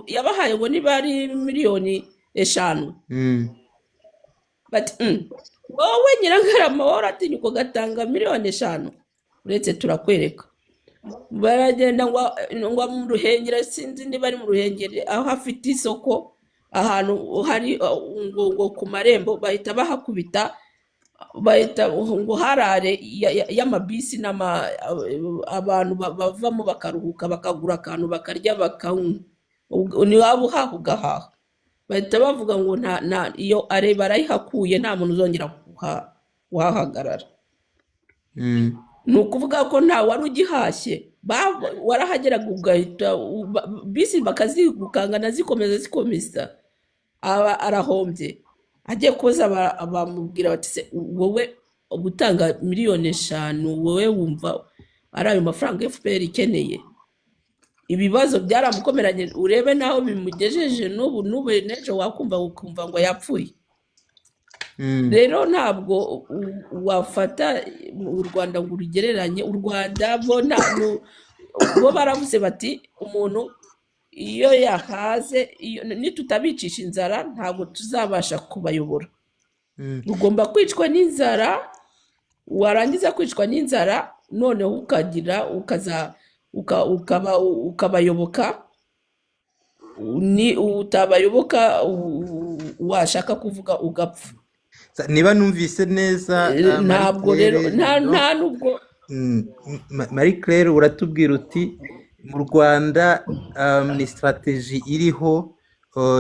[SPEAKER 3] yabahaye ngo niba ari miliyoni 5 bati wowe Nyirangarama waratinyuka gatanga miliyoni 5 uretse turakwereka baragenda ngo mu Ruhengeri sinzi niba ari mu Ruhengeri aho hafite isoko ahantu hari ngo ku marembo bahita bahakubita bahita ngo harare y'amabisi abantu bavamo bakaruhuka bakagura akantu bakarya ni waba uhaha bahita bavuga ngo iyo areba arayihakuye nta muntu uzongera kuhahagarara ni ukuvuga ko nta wari ugihashye warahageraga ugahita bisi bakazigukangana zikomeza arahombye agiye kuza bamubwira bati se wowe gutanga miliyoni 5 wowe wumva ari ayo mafaranga FPR ikeneye ibibazo byaramukomeranye urebe naho bimugejeje n'ubu nejo wakumva ukumva ngo yapfuye rero ntabwo wafata u Rwanda ngo urugereranye u Rwanda bo baravuze bati umuntu iyo yahaze nitutabicisha inzara ntabwo tuzabasha kubayobora. Ugomba kwicwa n'inzara, warangiza kwicwa n'inzara noneho ukabayoboka. Utabayoboka washaka kuvuga ugapfa.
[SPEAKER 2] niba numvise neza
[SPEAKER 3] Ntabwo rero nta nubwo
[SPEAKER 2] Marie Claire uratubwira uti mu Rwanda ni strategy iriho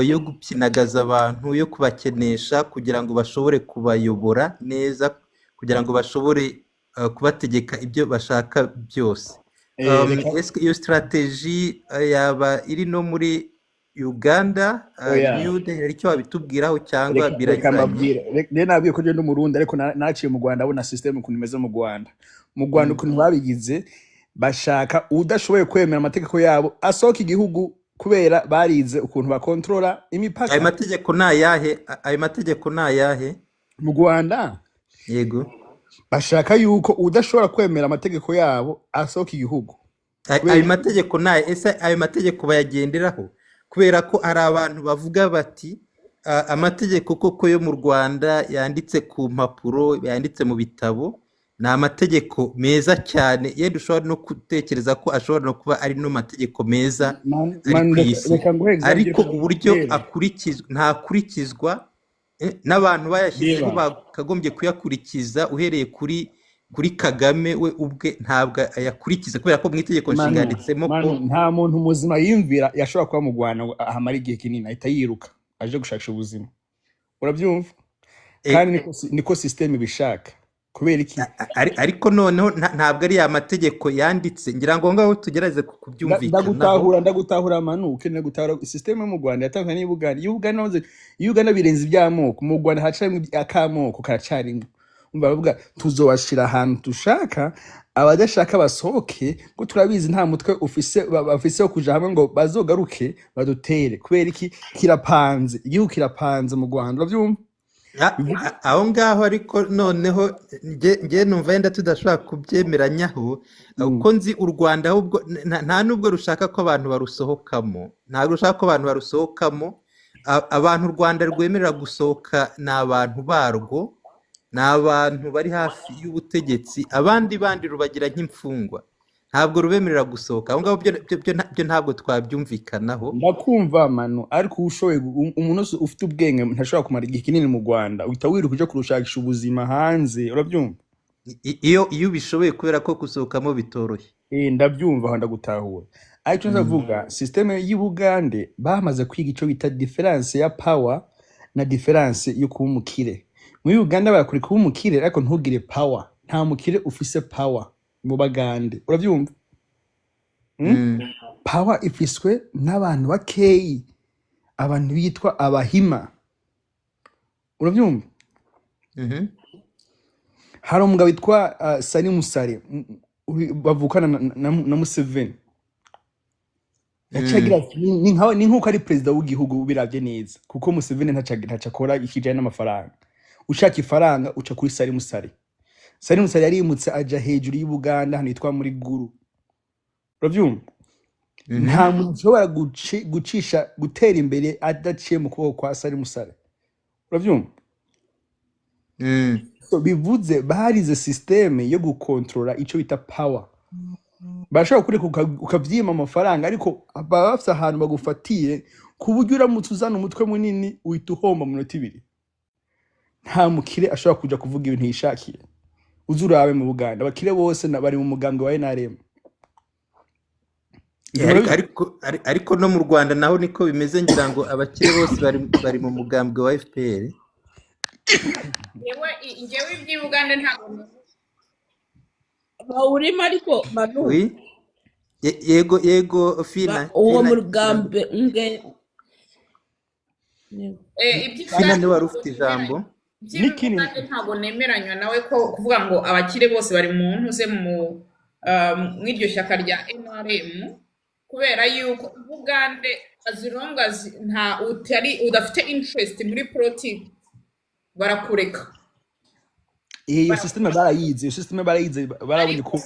[SPEAKER 2] yo gupyinagaza abantu, yo kubakenesha kugira ngo bashobore kubayobora neza, kugira ngo bashobore kubategeka ibyo bashaka byose. Ese iyo strategy yaba iri no muri Uganda? Hari icyo wabitubwiraho cyangwa birajyanye?
[SPEAKER 4] rero nabwiye ko genda umurundi ariko naciye mu Rwanda abona system ukuntu imeze mu Rwanda. Mu Rwanda ukuntu babigize, bashaka udashoboye kwemera amategeko yabo asohoka igihugu kubera barize ukuntu bakontrola imipaka.
[SPEAKER 2] Ayo mategeko nayahe? Ayo mategeko nayahe
[SPEAKER 4] Mu Rwanda
[SPEAKER 2] yego
[SPEAKER 4] bashaka yuko udashobora kwemera amategeko yabo asohoka igihugu.
[SPEAKER 2] ayo mategeko naye? Ese ayo mategeko bayagenderaho? Kubera ko hari abantu bavuga bati amategeko koko yo mu Rwanda yanditse ku mpapuro, yanditse mu bitabo, ni amategeko meza cyane, yenda ushobora no gutekereza ko ashobora no kuba ari no mategeko meza ari ku isi, ariko uburyo ntakurikizwa n'abantu bayashyizeho bakagombye kuyakurikiza. Uhereye kuri Kagame we ubwe ntabwo ayakurikiza, kubera ko mu itegeko nshinga yanditsemo ko
[SPEAKER 4] nta muntu muzima yimvira yashobora kuba mu Rwanda ngo ahamara igihe kinini ahita yiruka aje gushakisha ubuzima. Urabyumva? Kandi niko system ibishaka. Kubera iki?
[SPEAKER 2] Ariko noneho ntabwo ari ya mategeko yanditse. Ngira ngo ngaho tugerageze kubyumvikana.
[SPEAKER 4] Ndagutahura manu, ukeneye gutahura system mu Rwanda yatanganye y'Uganda birenze iby'amoko. Mu Rwanda hacamo akamoko karacari. Umva bavuga tuzobashira ahantu dushaka, abadashaka basohoke, ngo turabizi nta mutwe bafise wo kuja hamwe ngo bazogaruke badutere. Kubera iki? Kirapanze, igihugu kirapanze mu Rwanda. Uravyumva?
[SPEAKER 2] Aho ngaho ariko noneho nge numva yenda tudashobora kubyemeranyaho, uko nzi u Rwanda ahubwo nta nubwo rushaka ko abantu barusohokamo. Ntabwo rushaka ko abantu barusohokamo. Abantu u Rwanda rwemerera gusohoka ni abantu barwo, ni abantu bari hafi y'ubutegetsi, abandi rubagira nk'imfungwa. Ntabwo rubemerera gusohoka. Aho ngaho byo ntabwo twabyumvikanaho.
[SPEAKER 4] Ndakumva manu, ariko ushoboye umuntu ufite ubwenge ntashobora kumara igihe kinini mu Rwanda, uhita wiruka uje kurushakisha ubuzima hanze. Urabyumva?
[SPEAKER 2] Iyo ubishoboye, kubera ko gusohokamo bitoroshye.
[SPEAKER 4] Ndabyumva aho ndagutahura. Ariko nzavuga system y'Ubugande bamaze kwiga icyo bita difference ya power na difference yo kuba umukire. Muri Uganda barakuri kuba umukire ariko ntugire power. Nta mukire ufise power mu Bagande. Urabyumva? Power ifiswe n'abantu bakeyi, abantu bitwa abahima. Urabyumva? Hari umugabo witwa Sani Musare bavukana na Museveni. Yacagira ni nkuko ari president w'igihugu biravye neza, kuko Museveni ntacakora ikijanye n'amafaranga. Ushaka ifaranga uca kuri Sani Musare. Sani Musare yarimutse aja hejuru y'Ubuganda hano yitwa muri Guru. Uravyumva? Nta muntu ushobora gutera imbere adaciye mu kuboko kwa Sani Musare. Uravyumva? So bivuze barize system yo gukontrola ico bita power. Bashaka kuri ukavyima amafaranga, ariko bafite ahantu bagufatiye ku buryo uramutse uzana umutwe munini uhita uhomba mu minota 2. Nta mukire ashobora kuja kuvuga ibintu yishakiye. Uzurabe mu Buganda abakire bose bari mu mugambwe wa NRM.
[SPEAKER 2] Ariko no mu Rwanda naho niko bimeze. Ngira ngo abakire bose bari mu mugambwe wa FPR.
[SPEAKER 1] Ngewe iby'Ubuganda ntabwo
[SPEAKER 3] bawurimo, ariko manu
[SPEAKER 2] yego Fina
[SPEAKER 3] uwo mugambe
[SPEAKER 2] Fina niwe wari ufite ijambo.
[SPEAKER 1] Iby'Ubuganda ntabwo nemeranywa nawe ko kuvuga ngo abakire bose bari mu ntuze mu iryo shyaka rya NRM, kubera yuko Ubugande as long as udafite interest muri politics barakureka.
[SPEAKER 4] iyo systeme barayize, iyo systeme barayize, barabonye
[SPEAKER 1] ariko
[SPEAKER 4] ko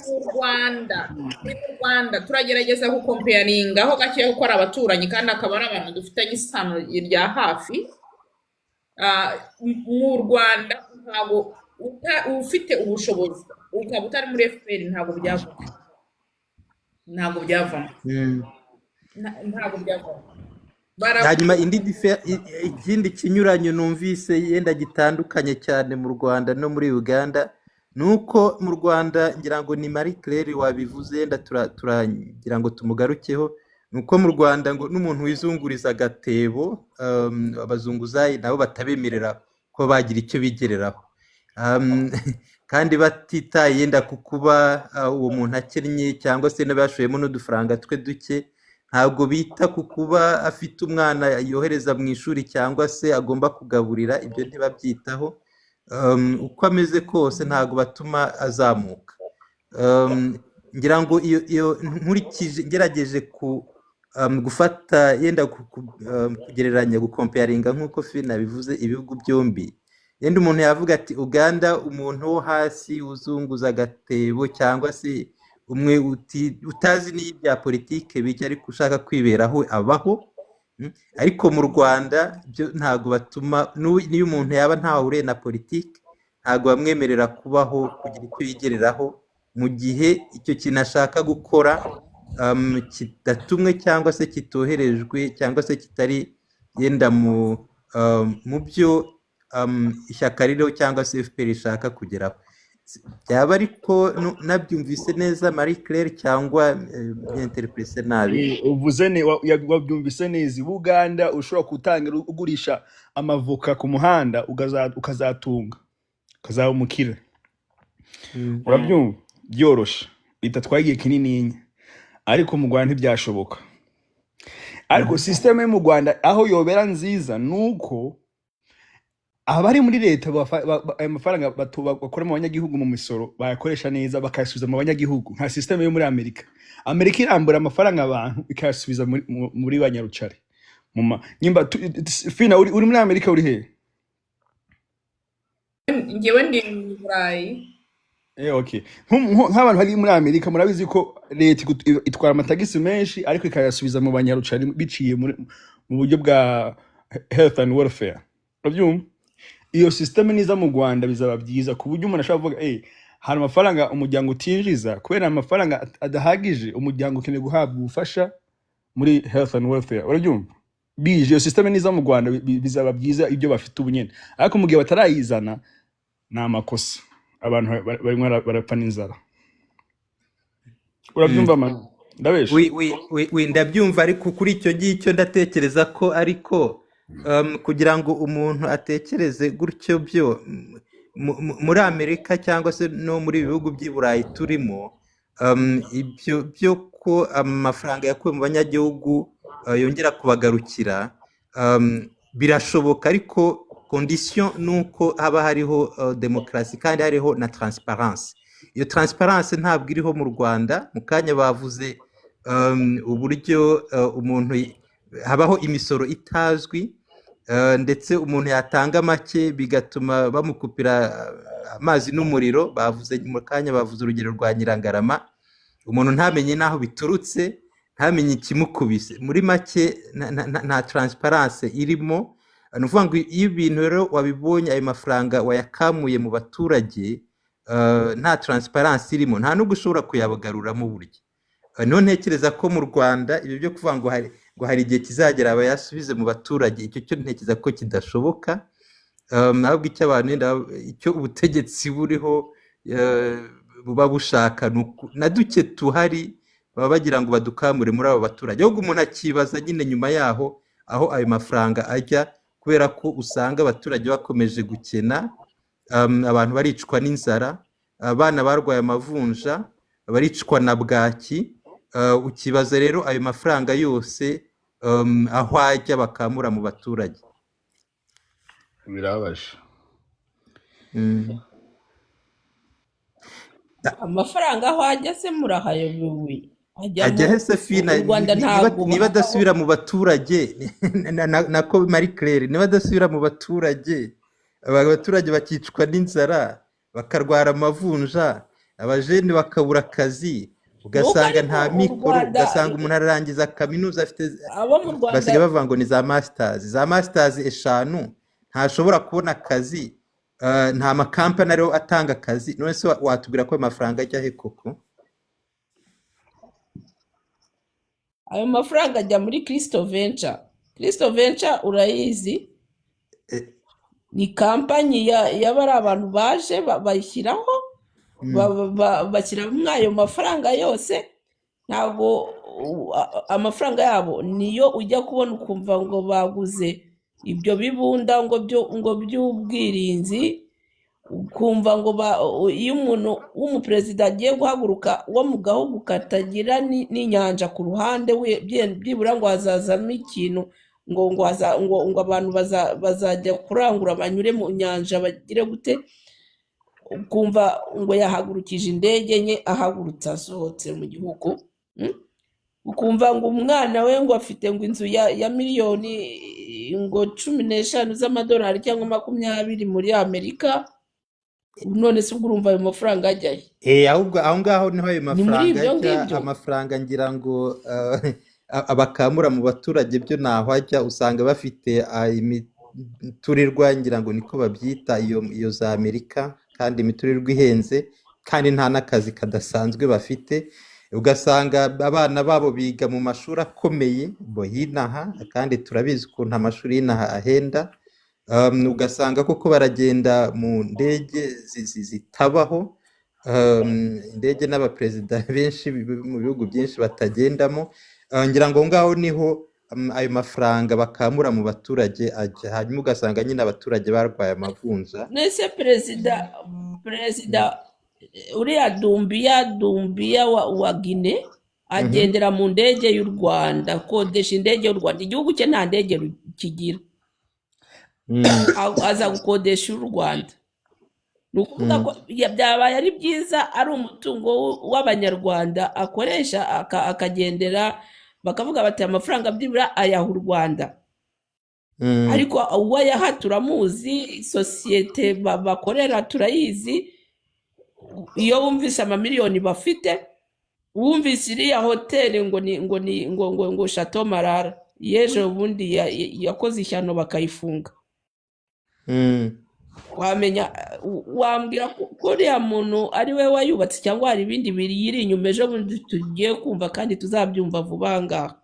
[SPEAKER 1] mu rwanda turagerageza gukompeyaringaho gakeya kuko ari abaturanyi kandi akaba ari abantu dufitanye isano rya hafi. Mu rwanda ntabwo ufite ubushobozi ukaba utari muri FPR ntabwo byavamo ntabwo byavamo ntabwo byavamo
[SPEAKER 2] hanyuma ikindi kinyuranyo numvise yenda gitandukanye cyane mu Rwanda no muri Uganda ni uko mu Rwanda ngira ngo ni Marie Claire wabivuze, yenda turagira ngo tumugarukeho. ni uko mu Rwanda ngo n'umuntu wizunguriza agatebo abazunguzayi nabo batabemerera ko bagira icyo bigereraho, kandi batitaye yenda ku kuba uwo muntu akennye cyangwa se n'abashoyemo n'udufaranga twe duke. Ntabwo bita ku kuba afite umwana yohereza mu ishuri cyangwa se agomba kugaburira, ibyo ntibabyitaho. Uko ameze kose ntabwo batuma azamuka. Ngira ngo iyo nkurikije ngerageje gufata yenda kugereranya gukomparinga nk'uko Fina bivuze ibihugu byombi, yenda umuntu yavuga ati Uganda umuntu wo hasi uzunguza agatebo cyangwa se umwe utazi n'ibya politike bijya ariko ushaka kwiberaho abaho. Ariko mu Rwanda byo ntabwo batuma, niyo umuntu yaba ntahuriye na politike ntabwo bamwemerera kubaho kugira icyo yigereraho mu gihe icyo kintu ashaka gukora kidatumwe cyangwa se kitoherejwe cyangwa se kitari yenda mu byo ishyaka ririho cyangwa se FPR ishaka kugeraho. Byaba ariko nabyumvise neza Marie Claire cyangwa interprete nabi?
[SPEAKER 4] wabyumvise neza. Uganda ushobora gutangira ugurisha amavoka ku muhanda ukazatunga ukazaba umukire, urabyumva byoroshe, bitatwaye igihe kinini. Ariko mu Rwanda ntibyashoboka. Ariko systeme mu Rwanda aho yobera nziza nuko abari muri leta amafaranga bakora mu banyagihugu mu misoro bayakoresha neza bakayasubiza mu banyagihugu, nka systeme yo muri Amerika. Amerika irambura amafaranga abantu ikayasubiza muri banyarucare. Nyimba Fina uri muri Amerika uri he?
[SPEAKER 1] Ngewe ndi mu Burayi.
[SPEAKER 4] Okay. Nk'abantu bari muri Amerika murabizi ko leta itwara amatagisi menshi ariko ikayasubiza mu banyarucare biciye mu buryo bwa health and welfare. Urabyumva? Iyo systeme niza mu Rwanda bizaba byiza ku buryo umuntu ashobora kuvuga hari amafaranga umuryango utinjiza kubera amafaranga adahagije, umuryango ukeneye guhabwa ubufasha muri health and welfare. Urabyumva? Bije iyo systeme niza mu Rwanda bizaba byiza ibyo bafite ubunyene, ariko mu gihe batarayizana ni amakosa, abantu barimo barapfa n'inzara. Urabyumva man? Ndabesha?
[SPEAKER 2] Ndabyumva, ariko kuri icyo gicyo ndatekereza ko ariko kugira ngo umuntu atekereze gutyo byo muri Amerika cyangwa se no muri bihugu by'i Burayi turimo, ibyo byo ko amafaranga yakuwe mu banyagihugu yongera kubagarukira birashoboka, ariko condition nuko haba hariho demokarasi kandi hariho na transparence. Iyo transparence ntabwo iriho mu Rwanda. Mu kanya bavuze uburyo umuntu habaho imisoro itazwi, ndetse umuntu yatanga make bigatuma bamukupira amazi n'umuriro. Bavuze mu kanya bavuze urugero rwa Nyirangarama, umuntu ntamenye naho biturutse, ntamenye ikimukubise. Muri make nta transparence irimo. Ni ukuvuga ngo iyo ibintu rero wabibonye ayo mafaranga wayakamuye mu baturage nta transparence irimo, nta n'ubwo ushobora kuyabagaruramo burya. Niho ntekereza ko mu Rwanda ibyo byo kuvuga ngo hari igihe kizagera abayasubize mu baturage, icyo cyo ntekereza ko kidashoboka. Ahubwo icyo abantu icyo ubutegetsi buriho buba bushaka na duke tuhari baba bagira ngo badukamure muri abo baturage, ahubwo umuntu akibaza nyine nyuma yaho aho ayo mafaranga ajya, kubera ko usanga abaturage bakomeje gukena, abantu baricwa n'inzara, abana barwaye amavunja, baricwa na bwaki. Ukibaza rero ayo mafaranga yose aho ajya bakamura mu baturage.
[SPEAKER 4] Birabaje.
[SPEAKER 3] Amafaranga aho ajya se murahayobewe,
[SPEAKER 2] ajya hese Fina? Niba adasubira mu baturage nako Marie Claire, niba adasubira mu baturage, abaturage bakicwa n'inzara, bakarwara amavunja, abajene bakabura akazi,
[SPEAKER 3] nuko
[SPEAKER 2] ugasanga
[SPEAKER 3] ariko
[SPEAKER 2] nta
[SPEAKER 3] u
[SPEAKER 2] mikoro,
[SPEAKER 3] Rwanda
[SPEAKER 2] ugasanga umuntu ararangiza kaminuza afite
[SPEAKER 3] abo mu Rwanda
[SPEAKER 2] basigaye bavuga ngo ni za masters 5 ntashobora kubona akazi. Nta makampani ariho atanga akazi. None se watubwira ko ayo mafaranga ajya he koko?
[SPEAKER 3] ayo mafaranga ajya muri Kristo Venture. Kristo Venture urayizi,
[SPEAKER 2] Eh,
[SPEAKER 3] ni kampanyi y'abari abantu baje bayishyiraho,
[SPEAKER 2] mm,
[SPEAKER 3] bashyiramo ayo mafaranga yose. Ntabwo amafaranga yabo niyo ujya kubona ukumva ngo baguze ibyo bibunda ngo by'ubwirinzi, ukumva ngo iyo umuntu w'umuperezida agiye guhaguruka wo mu gahugu katagira n'inyanja ku ruhande, byibura ngo hazazamo ikintu ngo abantu bazajya kurangura banyure mu nyanja bagire gute, ukumva ngo yahagurukije indege nke ahagurutse asohotse mu gihugu. Ukumva ngo umwana we ngo afite ngo inzu ya miliyoni ngo 15 z'amadolari cyangwa 20 muri Amerika. None se ubwo urumva ayo mafaranga ajyahe?
[SPEAKER 2] ahubwo aho ngaho niho ayo
[SPEAKER 3] Ni muri
[SPEAKER 2] mafaranga
[SPEAKER 3] ibyo
[SPEAKER 2] ajya.
[SPEAKER 3] ngibyo.
[SPEAKER 2] Amafaranga ngira ngo abakamura mu baturage byo naho ajya, usanga bafite imiturirwa, ngira ngo niko babyita, iyo za Amerika, kandi imiturirwa ihenze, kandi nta n'akazi kadasanzwe bafite. Ugasanga abana babo biga mu mashuri akomeye y'inaha, kandi turabizi ukuntu amashuri y'inaha ahenda. Ugasanga koko baragenda mu ndege zitabaho, indege n'abaperezida benshi mu bihugu byinshi batagendamo. Ngira ngo ngaho niho ayo mafaranga bakamura mu baturage ajya, hanyuma ugasanga nyine abaturage barwaye amavunja.
[SPEAKER 3] Nese perezida uriya Dumbiya wa Guinea agendera mu ndege y'u Rwanda, akodesha indege y'u Rwanda. Igihugu cye nta ndege kigira, aza gukodesha y'u Rwanda. Ni ukuvuga ko byabaye ari byiza, ari umutungo w'Abanyarwanda akoresha akagendera, bakavuga bati amafaranga byibura ayaha u Rwanda. Ariko uwo ayaha turamuzi, sosiyete bakorera turayizi. Iyo wumvise amamiliyoni bafite, wumvise iriya hoteli ngo Chateau Marara, yejo ubundi yakoze ishyano bakayifunga. Wambwira ko uriya muntu ari we wayubatse, cyangwa hari ibindi biri inyuma ejo bundi tugiye kumva kandi tuzabyumva vuba ngaha?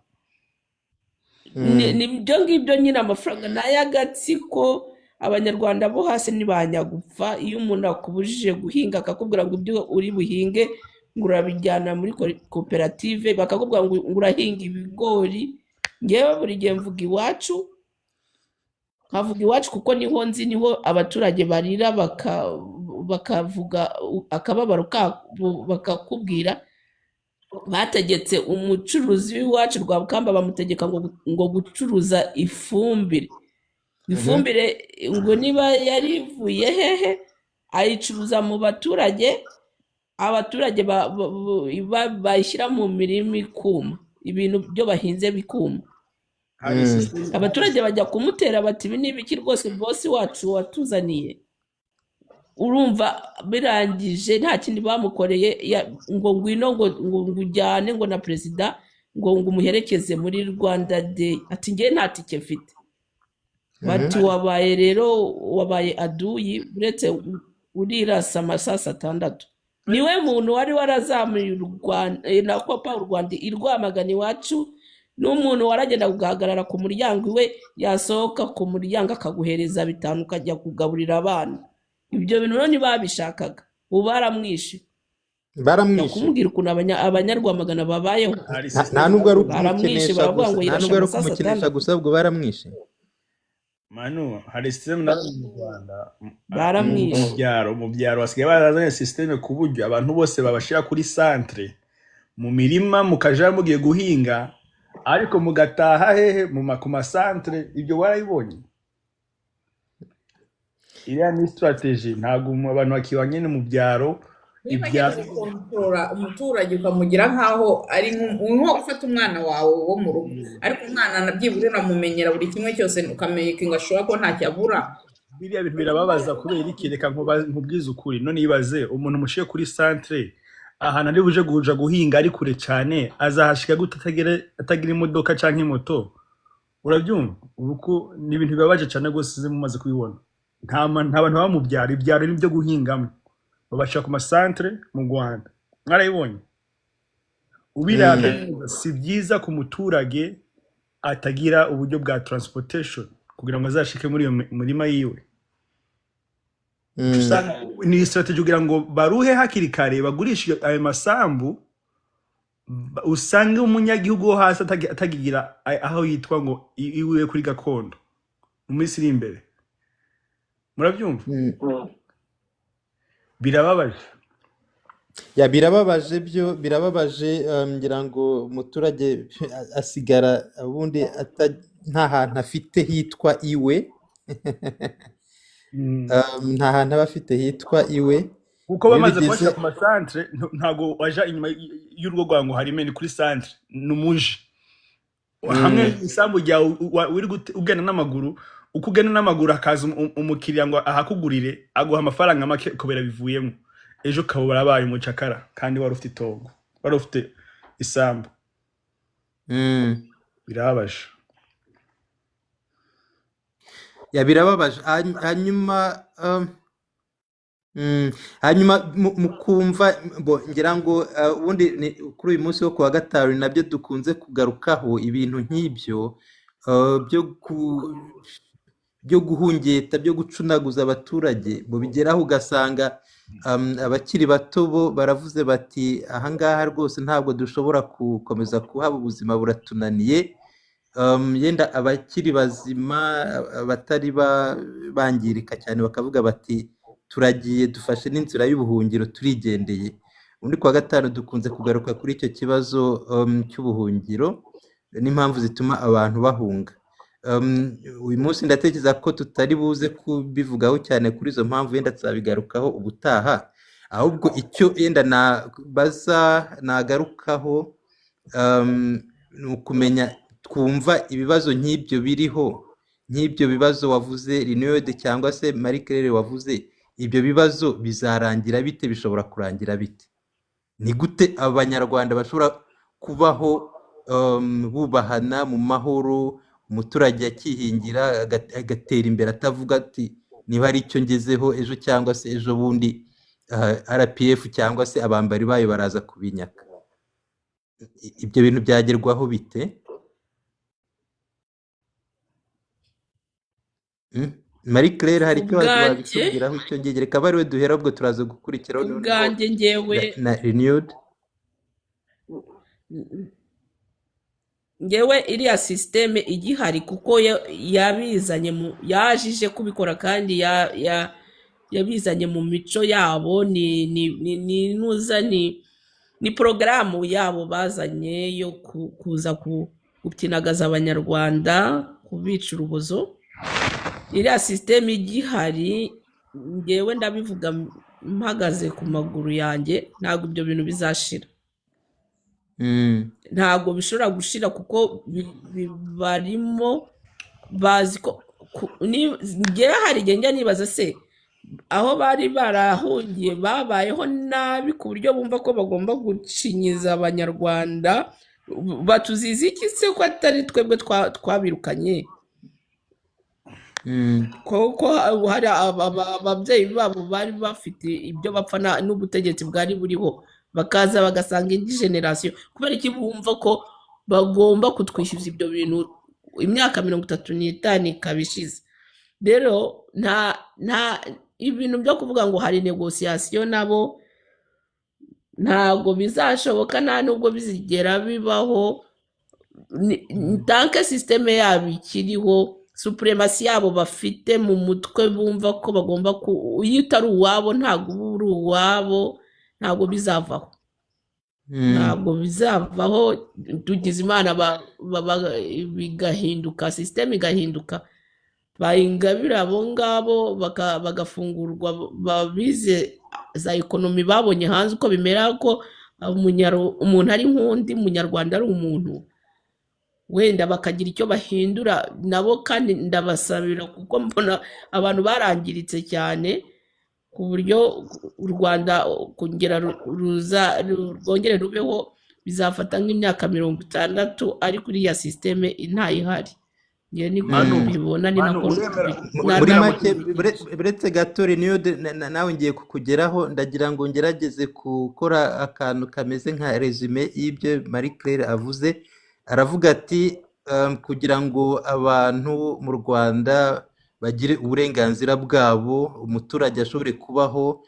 [SPEAKER 3] Nibyo ngibyo nyine, amafaranga ni ay'agatsiko. Abanyarwanda bo hasi ntibanyagupfa. Iyo umuntu akubujije guhinga akakubwira ngo ibyo uri buhinge ngo urabijyana muri koperative, bakakubwira ngo urahinga ibigori. Ngewe buri gihe mvuga iwacu, nkavuga iwacu kuko niho nzi, niho abaturage barira bakavuga akababaro kabo, bakakubwira bategetse umucuruzi w'iwacu Rwabukamba, bamutegeka ngo gucuruza ifumbire. Ifumbire ngo niba yarivuye hehe, ayicuruza mu baturage, abaturage bayishyira mu mirima ikuma, ibintu byo bahinze bikuma. Abaturage bajya kumutera bati ibi ni ibiki rwose bosi wacu watuzaniye? Urumva birangije nta kindi bamukoreye, ngo ngwino ngo ujyane ngo na perezida ngo umuherekeze muri Rwanda Day. Ati ngewe nta tike mfite. Bati wabaye aduyi, uretse urirasa amasasa 6. Niwe muntu wari warazamuye u Rwanda na kopa u Rwanda irwamagana iwacu. N'umuntu waragenda kugahagarara ku muryango iwe, yasohoka ku muryango akaguhereza 5 ukajya kugaburira abana. Ibyo bintu none babishakaga, ubu baramwishe. Kumubwira ukuntu Abanyarwamagana babayeho.
[SPEAKER 2] Nta nubwo ari ukumukinisha gusa, ubwo baramwishe.
[SPEAKER 4] Manu, hari system na mu Rwanda
[SPEAKER 3] baramwishe.
[SPEAKER 4] mu byaro basigaye barazanye system ku buryo abantu bose babashira kuri centre mu mirima, mukaja mugiye guhinga, ariko mugataha hehe mu makoma centre. Ibyo warayibonye? Iriya ni strategy. Ntabwo abantu bakibanye mu byaro
[SPEAKER 1] kontorora umuturage ukamugira nkaho ari nko gufata umwana wawe wo mu rugo, ariko umwana nabyibura unamumenyera buri kimwe cyose, ukamenyeka ngo ashobora ko ntacyo abura.
[SPEAKER 4] biriya bintu birababaza kubera iki, reka nkubwize ukuri. None yibaze umuntu mushiye kuri centre ahantu ari buje kuja guhinga ari kure cyane, azahashika gute atagira imodoka canke moto? Urabyumva? Ubuko ni ibintu bibabaje cyane gose, size mumaze kubibona. Nta bantu bamubyara, ibyaro nibyo guhingamo, babashaka ku masantre mu Rwanda. Mwarayibonye? Ubirabye si byiza ku muturage atagira uburyo bwa transportation kugira ngo azashike muri iyo murima yiwe. Usanga ni strategy kugira ngo baruhe hakiri kare, bagurisha ayo masambu, usanga umunyagihugu wo hasi atagigira aho yitwa ngo iwe kuri gakondo mu minsi iri imbere. Murabyumva? Birababaje.
[SPEAKER 2] Ya birababaje, byo birababaje. Ngira ngo umuturage asigara ubundi nta hantu afite hitwa iwe. Nta hantu aba afite hitwa iwe.
[SPEAKER 4] Kuko bamaze kubashyira ku masantre, ntago waja inyuma y'urugo rwawe ngo harime, ni kuri santre, n'umuji hamwe isambu ryawe uri ugenda n'amaguru. Uko ugenda n'amaguru hakaza umukiriya ngo ahakugurire, aguha amafaranga make kubera bivuyemo, ejo ukaba barabaye umucakara kandi wari ufite itongo, wari ufite isambu. Birababaje.
[SPEAKER 2] Ya birababaje. Hanyuma mukumva ngira ngo ubundi kuri uyu munsi wo kuwa gatanu nabyo dukunze kugarukaho ibintu nk'ibyo byo guhungeta, byo gucunaguza abaturage. Bigeraho ugasanga abakiri bato bo baravuze bati ahangaha rwose ntabwo dushobora gukomeza kuhaba, ubuzima buratunaniye. Yenda abakiri bazima batari bangirika cyane bakavuga bati turagiye, dufashe n'inzira y'ubuhungiro, turigendeye. Ubundi kuwa gatanu dukunze kugaruka kuri icyo kibazo cy'ubuhungiro n'impamvu zituma abantu bahunga. Uyu munsi ndatekereza ko tutari buze kubivugaho cyane kuri izo mpamvu, yenda tuzabigarukaho ubutaha. Ahubwo icyo yenda nagarukaho ni ukumenya, twumva ibibazo nk'ibyo biriho, nk'ibyo bibazo wavuze Renewed cyangwa se Marie Claire wavuze, ibyo bibazo bizarangira bite? Bishobora kurangira bite? Ni gute abanyarwanda bashobora kubaho bubahana mu mahoro, umuturage akihingira agatera imbere, atavuga ati niba ari icyo ngezeho ejo cyangwa se ejo bundi RPF cyangwa se abambari bayo baraza kubinyaka? Ibyo bintu byagerwaho bite? Marie Claire, hari icyo wabitubwiraho? Icyo ngegere kaba ariwe duhera, ubwo turaza gukurikiraho
[SPEAKER 3] ubwanjye ngewe
[SPEAKER 2] na Renewed.
[SPEAKER 3] ngewe iriya sisiteme igihari kuko yabizanye yajije kubikora kandi yabizanye mu mico yabo, ni porogaramu yabo bazanye yo kuza gutinagaza abanyarwanda, kubica urubozo. Iriya sisiteme igihari, ngewe ndabivuga mpagaze ku maguru yanjye, ntabwo ibyo bintu bizashira. Ntabwo bishobora gushira kuko barimo bazi ko ngewe hari igihe njya nibaza se aho bari barahungiye babayeho nabi ku buryo bumva ko bagomba gucinyiza abanyarwanda. Batuzizi iki se ko atari twebwe twabirukanye? Kuko hari ababyeyi babo bari bafite ibyo bapfa n'ubutegetsi bwari buriho, bakaza bagasanga indi generasiyo. Kubera iki bumva ko bagomba kutwishyuza ibyo bintu? Imyaka 35 ikaba ishize. Rero nta ibintu byo kuvuga ngo hari negosiyasiyo nabo ntabwo bizashoboka, nta nubwo bizigera bibaho. Tanke sisiteme yabo ikiriho, supremasi yabo bafite mu mutwe, bumva ko bagomba iyo utari uwabo ntabwo uba uri uwabo, ntabwo bizavaho. Ntabwo bizavaho. Tugize Imana bigahinduka, sisiteme igahinduka, bayingabira abo ngabo bagafungurwa, babize za ekonomi babonye hanze uko bimera, ko umuntu ari nk'undi, umunyarwanda ari umuntu. wenda bakagira icyo bahindura nabo, kandi ndabasabira kuko mbona abantu barangiritse cyane ku buryo u Rwanda kongera rwongere rubeho bizafata nk'imyaka 60 ariko iriya sisiteme ntayihari. Njye niko mbibona, ni nako
[SPEAKER 2] muri make buretse gatori niyo nawe ngiye kukugeraho, ndagira ngo ngerageze gukora akantu kameze nka resume y'ibyo Marie Claire avuze. Aravuga ati kugira ngo abantu mu Rwanda bagire uburenganzira bwabo, umuturage ashobore kubaho,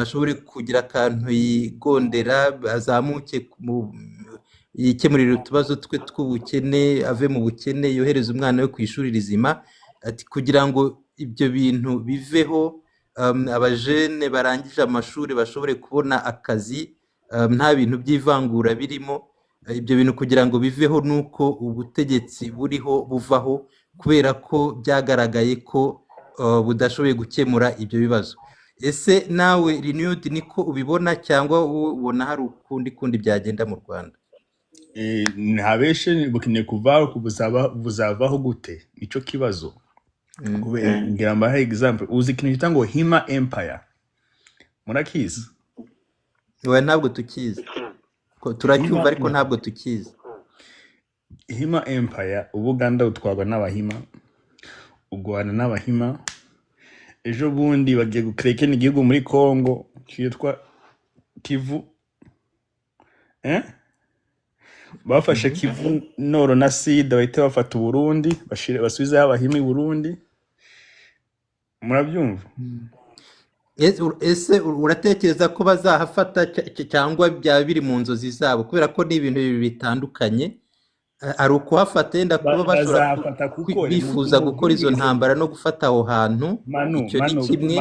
[SPEAKER 2] ashobore kugira akantu yigondera, azamuke yikemurira utubazo twe tw'ubukene, ave mu bukene, yohereza umwana we ku ishuri rizima. Ati kugira ngo ibyo bintu biveho, abajene barangije amashuri bashobore kubona akazi, nta bintu by'ivangura birimo. Ibyo bintu kugira ngo biveho nuko ubutegetsi buriho buvaho, kubera ko byagaragaye ko budashoboye gukemura ibyo bibazo. Ese nawe Renewed niko ubibona cyangwa ubona hari ukundi byagenda mu Rwanda?
[SPEAKER 4] ntabeshe bukeneye kuvaho, buzavaho gute nicyo kibazo. Ngira mbahe example, uzi ikintu cyita ngo Hima Empire, murakizi?
[SPEAKER 2] We ntabwo tukizi, turacyumva ariko ntabwo tukizi.
[SPEAKER 4] Hima Empire, Ubuganda utwarwa n'Abahima, u Rwanda n'Abahima. Ejo bundi bagiye gukreka n'igihugu muri Congo cyitwa Kivu, bafashe Kivu Noro na Sida, bahita bafata Burundi, basubizaho Abahima i Burundi. Murabyumva?
[SPEAKER 2] Ese uratekereza ko bazahafata cyangwa byaba biri mu nzozi zabo, kubera ko ni ibintu bitandukanye? Ari ukuhafata yenda kuba bashobora bifuza gukora izo ntambara no gufata aho hantu, icyo ni kimwe,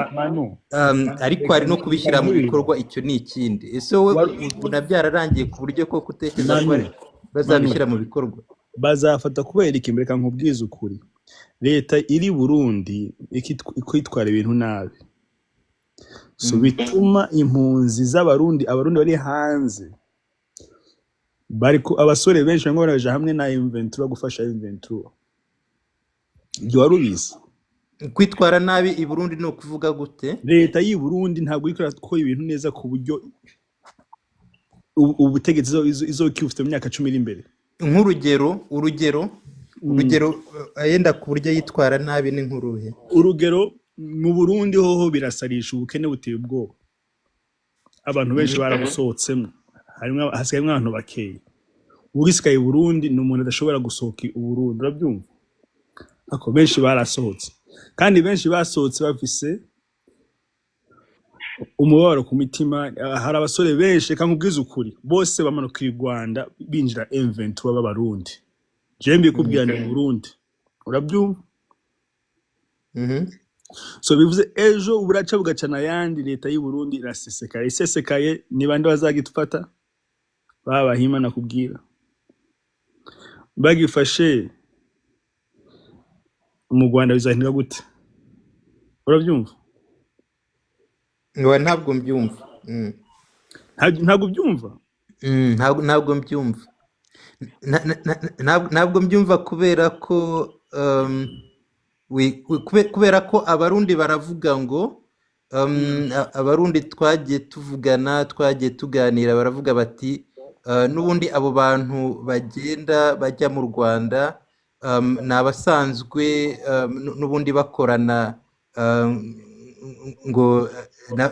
[SPEAKER 2] ariko hari no kubishyira mu bikorwa, icyo ni ikindi. Ese wowe ubona byararangiye ku buryo ko gutekereza ko bazabishyira mu bikorwa?
[SPEAKER 4] Bazafata kubera iki? Mbereka nkubwiza ukuri, leta iri Burundi ikwitwara ibintu nabi, so bituma impunzi z'abarundi, abarundi bari hanze, bariko abasore benshi ngo baraje hamwe na M23 gufasha M23. Ibyo warubizi?
[SPEAKER 2] Kwitwara nabi i Burundi no kuvuga gute?
[SPEAKER 4] Leta y'i Burundi ntabwo ikora ko ibintu neza ku buryo ubutegetsi izokifite mu myaka 10 iri imbere.
[SPEAKER 2] Urugero yenda ku buryo yitwara nabi ni nkuruhe?
[SPEAKER 4] Urugero, mu Burundi hoho birasarisha, ubukene buteye ubwoba, abantu benshi barabusohotsemo, harimo hasigayemo abantu bakeye. Ugisigaye Burundi ni umuntu adashobora gusohoka u Burundi, urabyumva? Ako benshi barasohotse, kandi benshi basohotse bafise umubabaro ku mitima. Hari abasore benshi, reka nkubwize ukuri, bose bamanuka i Rwanda binjira M23 b'Abarundi. Je mbikubwira ni Burundi, urabyumva? So bivuze ejo uburaca bugacana yandi, leta y'u Burundi irasesekaye. Isesekaye ni bande bazagitufata? Babahima nakubwira. Bagifashe mu Rwanda bizahinduka gute? Urabyumva?
[SPEAKER 2] Ngo ntabwo mbyumva.
[SPEAKER 4] Ntabwo byumva?
[SPEAKER 2] Ntabwo mbyumva. Ntabwo mbyumva kubera ko kubera ko abarundi baravuga ngo abarundi twagiye tuvugana, twagiye tuganira, baravuga bati n'ubundi abo bantu bagenda bajya mu Rwanda ni abasanzwe n'ubundi bakorana, ngo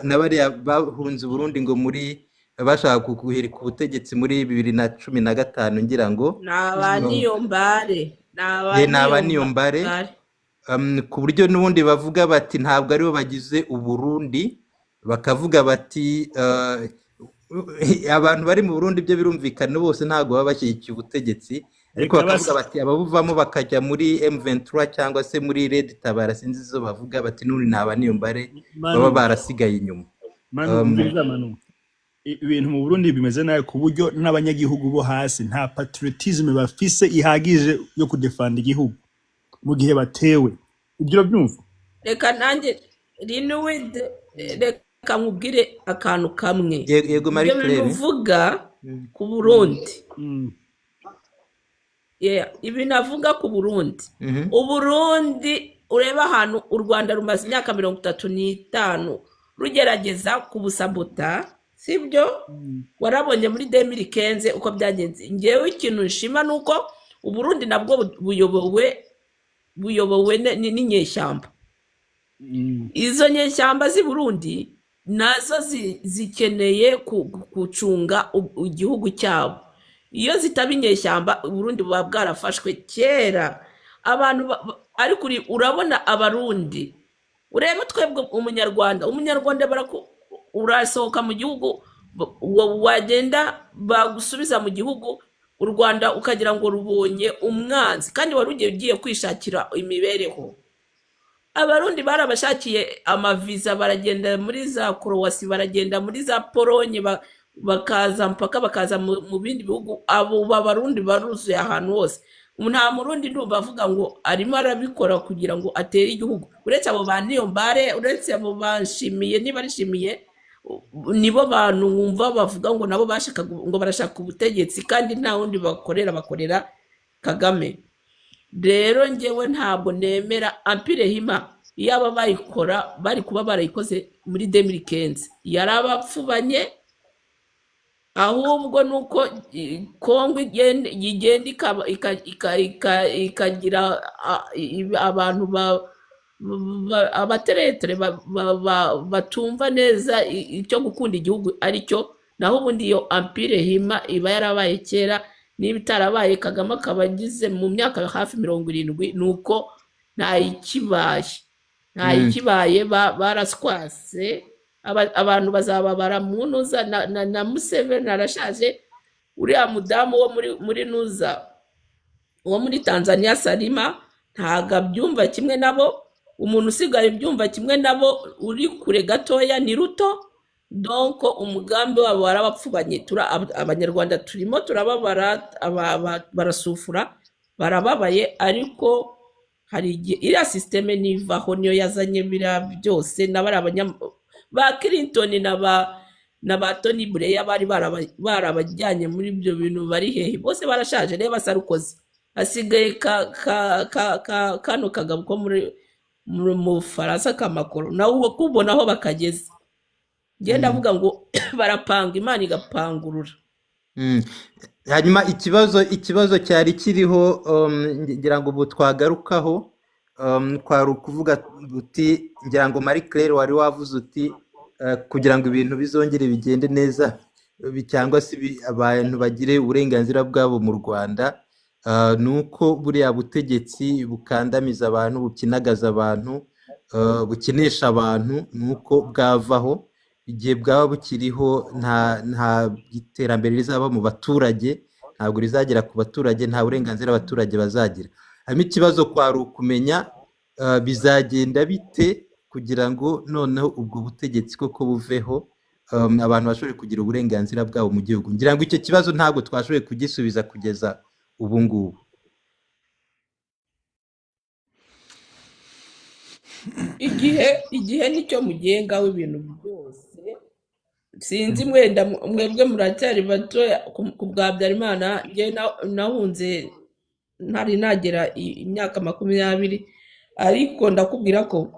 [SPEAKER 2] n'abariya bahunze Burundi ngo muri bashaka guhirika ubutegetsi muri 2015 ngira ngo n'abaniyombare, ku buryo n'ubundi bavuga bati ntabwo aribo bagize Uburundi, bakavuga bati abantu bari mu Burundi byo birumvikana bose ntabwo baba bashyigikiye ubutegetsi, ariko bakavuga bati ababuvamo bakajya muri M23 cyangwa se muri Red Tabara, sinzi zo bavuga bati n'uri n'abaniyombare baba barasigaye inyuma.
[SPEAKER 4] Ibintu mu Burundi bimeze nayo ku buryo n'abanyagihugu bo hasi nta patriotisme bafise ihagije yo kudefanda igihugu mu gihe batewe. Ibyo byumva?
[SPEAKER 3] Reka nanjye Renewed, reka nkubwire akantu kamwe.
[SPEAKER 2] Yego Marie Claire,
[SPEAKER 3] uvuga ku Burundi ibi navuga ku Burundi.
[SPEAKER 2] Mhm.
[SPEAKER 3] Uburundi ureba ahantu u Rwanda rumaze imyaka 35 rugerageza kubusabota, sibyo? Warabonye muri 2015 uko byagenze. Ngewe ikintu nshima nuko Uburundi nabwo buyobowe n'inyeshyamba. Izo nyeshyamba z'i Burundi nazo zikeneye gucunga igihugu cyabo. Iyo zitaba inyeshyamba Uburundi buba bwarafashwe kera. Abantu ariko urabona Abarundi, urebe twebwe umunyarwanda urasohoka mu gihugu, wagenda bagusubiza mu gihugu, u Rwanda ukagira ngo rubonye umwanzi, kandi wari ugiye kwishakira imibereho. Abarundi barabashakiye amaviza, baragenda muri za Croatia, baragenda muri za Polonye, bakaza mpaka bakaza mu bindi bihugu. Abo Barundi baruzuye ahantu hose. Nta Murundi ndumva avuga ngo arimo arabikora kugira ngo atere igihugu. Uretse abo ba Niyombare, uretse abo Banshimiye, niba arishimiye, nibo bantu wumva bavuga ngo nabo bashaka ngo barashaka ubutegetsi, kandi nta wundi bakorera Kagame. Rero ngewe ntabwo nemera Empire Hima iyaba bayikora bari kuba barayikoze muri 2015, yarabapfubanye. Ahubwo nuko Kongo igenda ikagira abantu abateretere batumva neza icyo gukunda igihugu aricyo. Naho ubundi iyo Empire Hima iba yarabaye kera, niba itarabaye Kagame akaba agize mu myaka hafi 70, nuko nta ikibaye baraswase. Abantu bazaba baramunuza na Museveni arashaje. Uriya mudamu wo muri Nuza wo muri Tanzania Salima ntaga byumva kimwe nabo. Umuntu usigaye byumva kimwe nabo uri kure gatoya ni Ruto. Donc umugambi wabo warabapfubanye. Abanyarwanda turimo turababara, barasufura, barababaye, ariko hari iriya systeme nivaho niyo yazanye bira byose. N'abari ba Clinton na ba Tony Blair bari barabajyanye muri ibyo bintu, bari hehe? Bose barashaje. Reba Sarkozy asigaye kano kagabo ko mu Faransa kamakoro, nawe kubona aho bakageze. Ngenda avuga ngo barapanga, Imana igapangurura.
[SPEAKER 2] Hanyuma ikibazo cyari kiriho, ngira ngo ubu twagarukaho, kwari ukuvuga uti, ngira ngo Marie Claire wari wavuze uti kugira ngo ibintu bizongere bigende neza, cyangwa se abantu bagire uburenganzira bwabo mu Rwanda, nuko buriya butegetsi bukandamiza abantu, bukinagaza abantu, bukinesha abantu, nuko bwavaho. Igihe bwaba bukiriho nta iterambere rizaba mu baturage, ntabwo rizagera ku baturage, nta burenganzira abaturage bazagira. Hanyuma ikibazo kwari ukumenya bizagenda bite kugira ngo noneho ubwo butegetsi koko buveho, abantu bashobore kugira uburenganzira bwabo mu gihugu. Ngira ngo icyo kibazo ntabwo twashoboye kugisubiza kugeza ubu ngubu.
[SPEAKER 3] Igihe nicyo mugenga w'ibintu byose. Sinzi mwenda mwebwe muracyari bato ku bwa Habyarimana. Nge nahunze ntari nagera imyaka 20, ariko ndakubwira ko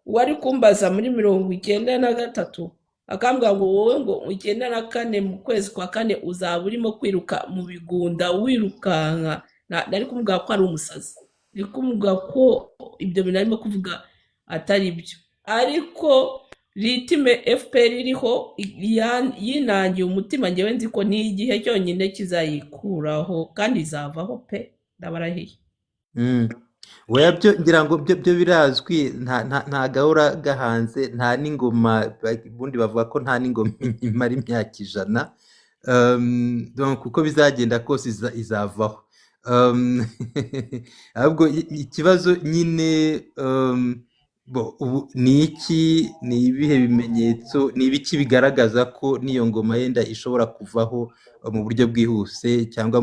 [SPEAKER 3] wari kumbaza muri 1993 akambwira ngo wowe ngo 94 mu kwezi kwa 4 uzaba urimo kwiruka mu bigunda wirukanka. Nari kumubwira ko ari umusazi, nari kumubwira ko ibyo bintu arimo kuvuga atari byo. Ariko ritime FPR iriho yinangiye umutima. Ngewe nzi ko ni igihe cyonyine kizayikuraho, kandi izavaho pe, ndabarahiye.
[SPEAKER 2] Weya byo ngira ngo byo birazwi, nta gahora gahanze, nta n'ingoma, bundi bavuga ko nta n'ingoma imara imyaka 100. Donc uko bizagenda kose izavaho. Ahubwo ikibazo nyine, ubu ni iki, ni ibihe bimenyetso, ni ibiki bigaragaza ko niyo ngoma yenda ishobora kuvaho mu buryo bwihuse cyangwa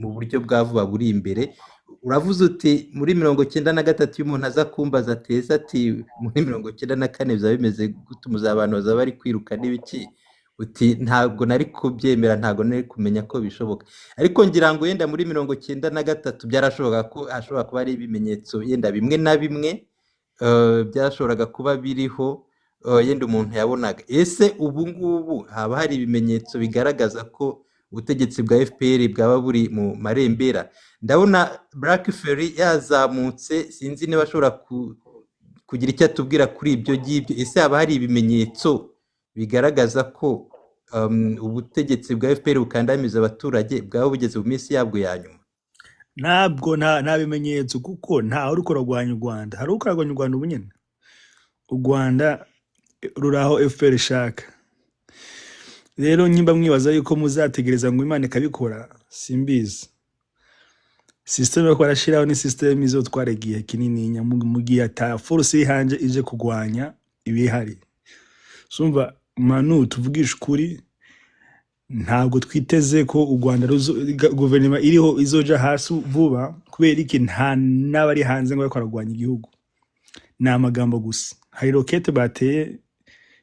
[SPEAKER 2] mu buryo bwa vuba buri imbere? Uravuze uti muri 93 iyo umuntu aza kumbaza ateza ati muri 94 bizaba bimeze gute, abantu bazaba bari kwiruka n'ibiki, uti ntabwo nari kubyemera, ntabwo nari kumenya ko bishoboka. Ariko ngira ngo yenda muri 93 byarashoboka ko hashobora kuba ari ibimenyetso yenda bimwe na bimwe byashoboraga kuba biriho, yenda umuntu yabonaga. Ese ubu ngubu haba hari ibimenyetso bigaragaza ko ubutegetsi bwa FPR bwaba buri mu marembera? Ndabona Black Ferry yazamutse, sinzi niba ashobora kugira icyo atubwira kuri ibyo ngibyo. Ese haba hari ibimenyetso bigaragaza ko ubutegetsi bwa FPR bukandamiza abaturage bwaba bugeze mu minsi yabwo ya nyuma?
[SPEAKER 4] ntabwo nta bimenyetso, kuko ntawe uri kurwanya u Rwanda. hari ukurwanya u Rwanda ubu nyine? U Rwanda ruraho FPR ishaka. rero nyimba mwibaza yuko muzategereza ngo Imana ikabikora, simbizi. System yo kwarashiraho ni system izotwara igihe kinini, mu gihe ata force iri hanze ije kugwanya ibihari. Sumva Manu, tuvugisha ukuri, ntabwo twiteze ko u Rwanda guverinoma iriho izoja hasi vuba, kubera iki nta n'abari hanze ngo bakarwanya igihugu. Ni amagambo gusa. Hari rokete bateye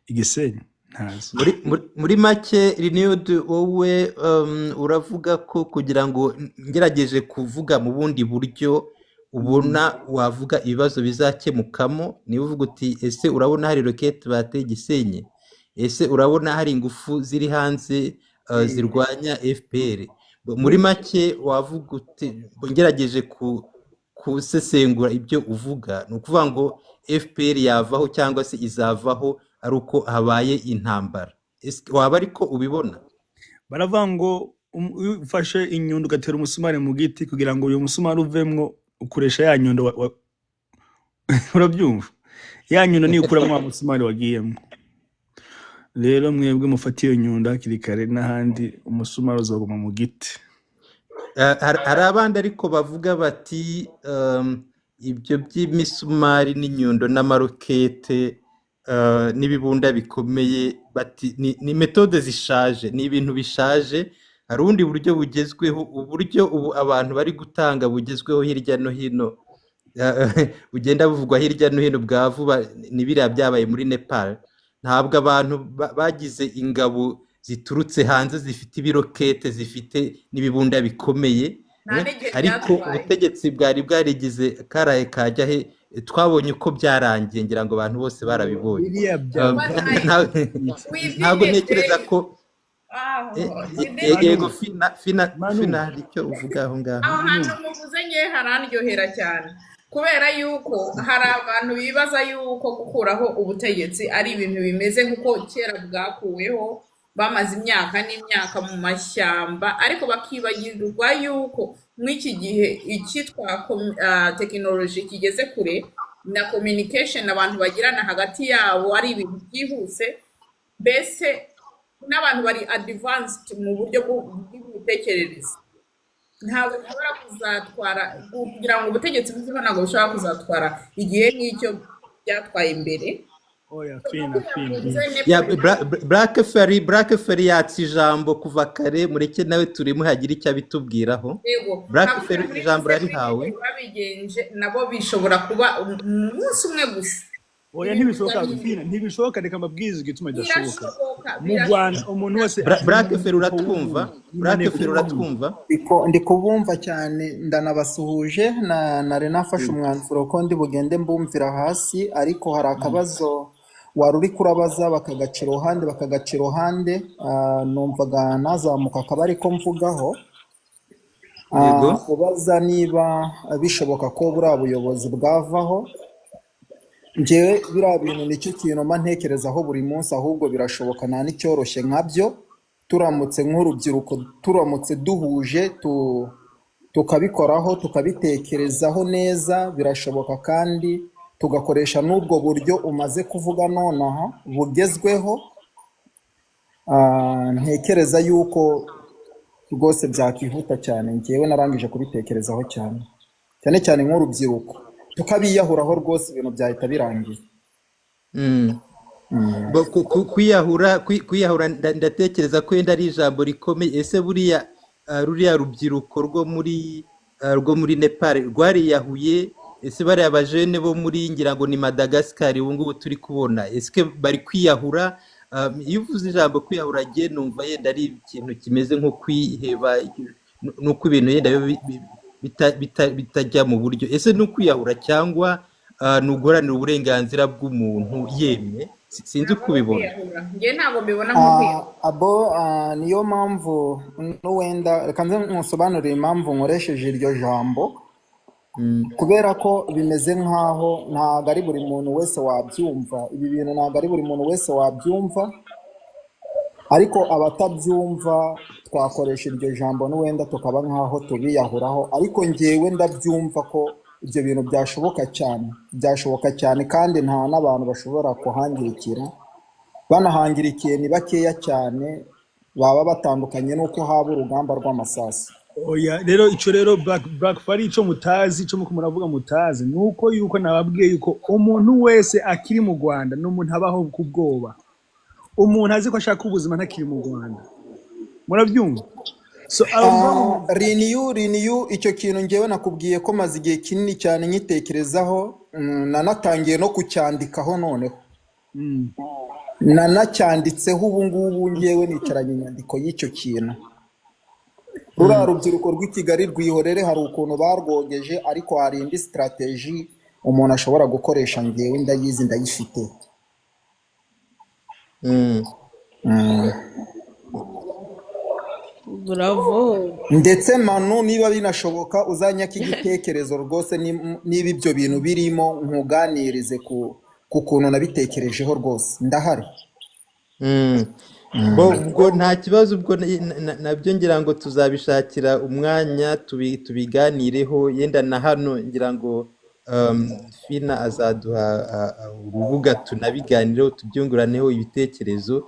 [SPEAKER 4] Igisenyi ntazi.
[SPEAKER 2] Muri make Renewed, wowe uravuga ko kugira ngo ngerageje kuvuga mu bundi buryo ubona wavuga ibibazo bizakemukamo, niba uvuga uti ese urabona hari rokete bateye Gisenyi, ese urabona hari ingufu ziri hanze zirwanya FPR. Muri make wavuga uti, ngerageje kusesengura ibyo uvuga, ni ukuvuga ngo FPR yavaho cyangwa se izavaho ari uko habaye intambara. Waba ariko ubibona?
[SPEAKER 4] Baravuga ngo ufashe inyundo ugatera umusumari mu giti kugira ngo uyu musumari uvemwo, ukoresha ya nyundo urabyumva? Ya nyundo niyo ukuramo wa musumari wagiyemo. Rero mwebwe mufata iyo nyundo hakiri kare, n'ahandi umusumari uzaguma mu giti.
[SPEAKER 2] Hari abandi ariko bavuga bati ibyo by'imisumari n'inyundo n'amarokete n'ibibunda bikomeye, bati ni metode zishaje, ni ibintu bishaje. Hari ubundi buryo bugezweho, uburyo ubu abantu bari gutanga bugezweho hirya no hino, bugenda buvugwa hirya no hino bwa vuba, ni biriya byabaye muri Nepal. Ntabwo abantu bagize ingabo ziturutse hanze zifite ibirokete, zifite n'ibibunda bikomeye, ariko ubutegetsi bwari bwarigize karaye kajya he. Twabonye uko byarangiye, ngira ngo abantu bose barabibonye. Ntabwo ntekereza ko yego Fina hari icyo uvuga aho ngaho.
[SPEAKER 1] aho hantu muvuze ngewe harandyohera cyane, kubera yuko hari abantu bibaza yuko gukuraho ubutegetsi ari ibintu bimeze nk'uko kera bwakuweho, bamaze imyaka n'imyaka mu mashyamba, ariko bakibagirwa yuko mw'iki gihe icyitwa tekinoloji kigeze kure, na communication abantu bagirana hagati yabo ari ibintu byihuse, mbese n'abantu bari advanced mu buryo bw'imitekerereze. Ntabwo bishobora kuzatwara, kugira ngo ubutegetsi buziho ntabwo bushobora kuzatwara igihe nk'icyo byatwaye mbere.
[SPEAKER 2] Black Ferry yatse ijambo kuva kare, mureke nawe turimo hagira icyo abitubwiraho. Black Ferry ijambo rarihawe.
[SPEAKER 1] Babigenje nabo bishobora kuba umunsi umwe gusa.
[SPEAKER 4] Oya, ntibishoboka, reka mbabwize igituma idashoboka. Mu Rwanda umuntu wese
[SPEAKER 2] Black Ferry uratwumva? Black Ferry uratwumva?
[SPEAKER 5] ndi kubumva cyane, ndanabasuhuje, nari nafashe umwanzuro ko ndi bugende mbumvira hasi, ariko hari akabazo wari uri kurabaza bakagaca iruhande, numvaga nazamuka akaba ariko mvugaho. Ubaza niba bishoboka ko buriya buyobozi bwavaho. Njyewe biriya bintu nicyo kintu mba ntekerezaho buri munsi, ahubwo birashoboka, nta n'icyoroshye nkabyo. Turamutse nk'urubyiruko, turamutse duhuje tukabikoraho, tukabitekerezaho neza, birashoboka, kandi tugakoresha n'ubwo buryo umaze kuvuga nonaha bugezweho. Ntekereza yuko rwose byakihuta cyane. Njyewe narangije kubitekerezaho cyane cyane nk'urubyiruko, tukabiyahuraho rwose, ibintu byahita birangiye.
[SPEAKER 2] Kwiyahura ndatekereza ko yenda ari ijambo rikomeye. Ese buriya ruriya rubyiruko rwo muri Nepal rwariyahuye? Ese bariya abajene bo muri, ngira ngo ni Madagascar ubu ngubu turi kubona, ese bari kwiyahura? iyo uvuze ijambo kwiyahura njye numva yenda ari ikintu kimeze nko kwiheba nuko ibintu yenda bitajya mu buryo. Ese ni ukwiyahura cyangwa ni uguharanira uburenganzira bw'umuntu yemye? Sinzi uko ubibona.
[SPEAKER 1] njye ntabwo mbibona nko kwiyahura.
[SPEAKER 5] abo niyo mpamvu n'uwenda reka nze nkusobanurire impamvu nkoresheje iryo jambo, kubera ko bimeze nk'aho ntabwo ari buri muntu wese wabyumva. Ibi bintu ntabwo ari buri muntu wese wabyumva, ariko abatabyumva twakoresha iryo jambo n'uwenda tukaba nk'aho tubiyahuraho, ariko njyewe ndabyumva ko ibyo bintu byashoboka cyane kandi nta n'abantu bashobora kuhangirikira. Banahangirikiye ni bakeya cyane, baba batandukanye n'uko haba urugamba rw'amasasu.
[SPEAKER 4] oya rero ico rero black fari ico mutazi ico muko muravuga mutazi nuko yuko nababwiye yuko umuntu wese akiri mu Rwanda n'umuntu abaho ku bwoba, umuntu azi ko ashaka ubuzima ntakiri mu Rwanda, murabyumva? So
[SPEAKER 5] Riniyu icyo kintu njyewe nakubwiye ko maze igihe kinini cyane nyitekerezaho, nanatangiye no kucyandikaho noneho. Nanacyanditseho ubu ngubu njyewe nicaranye inyandiko y'icyo kintu. Ruriya rubyiruko rw'i Kigali rwihorere, hari ukuntu barwogeje, ariko hari indi strategy umuntu ashobora gukoresha, njyewe ndayizi ndayifite.
[SPEAKER 3] Bravo.
[SPEAKER 5] Ndetse Manu, niba binashoboka uzanyaka igitekerezo rwose, niba ibyo bintu birimo nkuganirize ku kuntu nabitekerejeho rwose, ndahari.
[SPEAKER 2] ubwo nta kibazo, ubwo nabyo ngira ngo tuzabishakira umwanya tubiganireho, yenda na hano ngira ngo Fina azaduha urubuga tunabiganireho, tubyunguraneho ibitekerezo,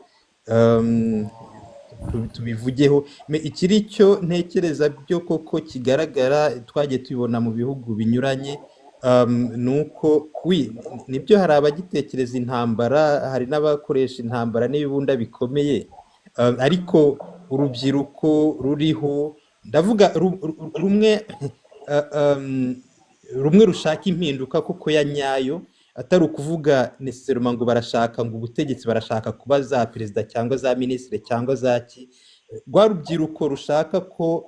[SPEAKER 2] tubivugeho. Ikiri cyo ntekereza byo koko kigaragara twagiye tubibona mu bihugu binyuranye, nuko nibyo hari abagitekereza intambara, hari n'abakoresha intambara n'ibibunda bikomeye, ariko urubyiruko ruriho, ndavuga rumwe rushaka impinduka koko ya nyayo, atari ukuvuga necessairement ngo barashaka ngo ubutegetsi barashaka kuba za perezida cyangwa za minisitiri cyangwa za ki, rwa rubyiruko rushaka ko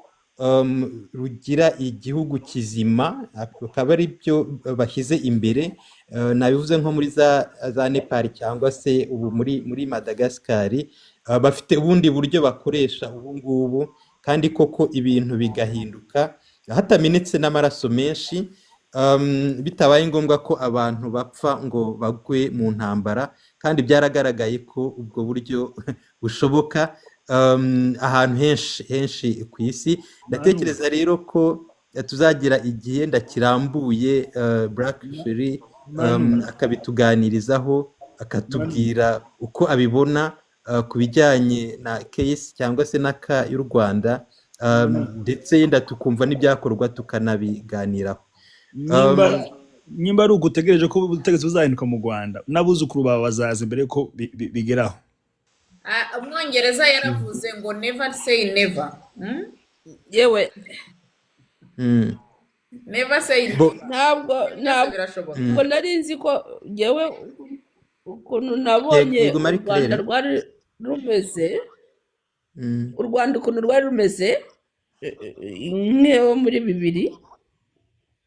[SPEAKER 2] rugira igihugu kizima, akaba ari byo bashyize imbere. Nabivuze nko muri za Nepal cyangwa se ubu muri Madagascar, bafite ubundi buryo bakoresha ubu ngubu, kandi koko ibintu bigahinduka hatamenetse n'amaraso menshi, bitabaye ngombwa ko abantu bapfa ngo bagwe mu ntambara, kandi byaragaragaye ko ubwo buryo bushoboka ahantu henshi ku isi. Ndatekereza rero ko tuzagira igihe ndakirambuye Black Fairy akabituganirizaho, akatubwira uko abibona ku bijyanye na case cyangwa se n'aka y'u Rwanda, ndetse yenda tukumva n'ibyakorwa tukanabiganiraho.
[SPEAKER 4] Nyimba ari ugutegereje ko ubutegetsi buzahinduka mu Rwanda, n'abuzukuru bawe bazaza imbere ko bigeraho.
[SPEAKER 1] Umwongereza yaravuze ngo never say never.
[SPEAKER 3] Yewe
[SPEAKER 1] Never say never.
[SPEAKER 3] ntabwo
[SPEAKER 1] Birashoboka.
[SPEAKER 3] ubwo nari nzi ko yewe ukuntu nabonye
[SPEAKER 2] Yego,
[SPEAKER 3] u
[SPEAKER 2] Marie
[SPEAKER 3] Rwanda
[SPEAKER 2] Claire.
[SPEAKER 3] rwari rumeze, u Rwanda ukuntu rwari rumeze nk'eho muri 2000,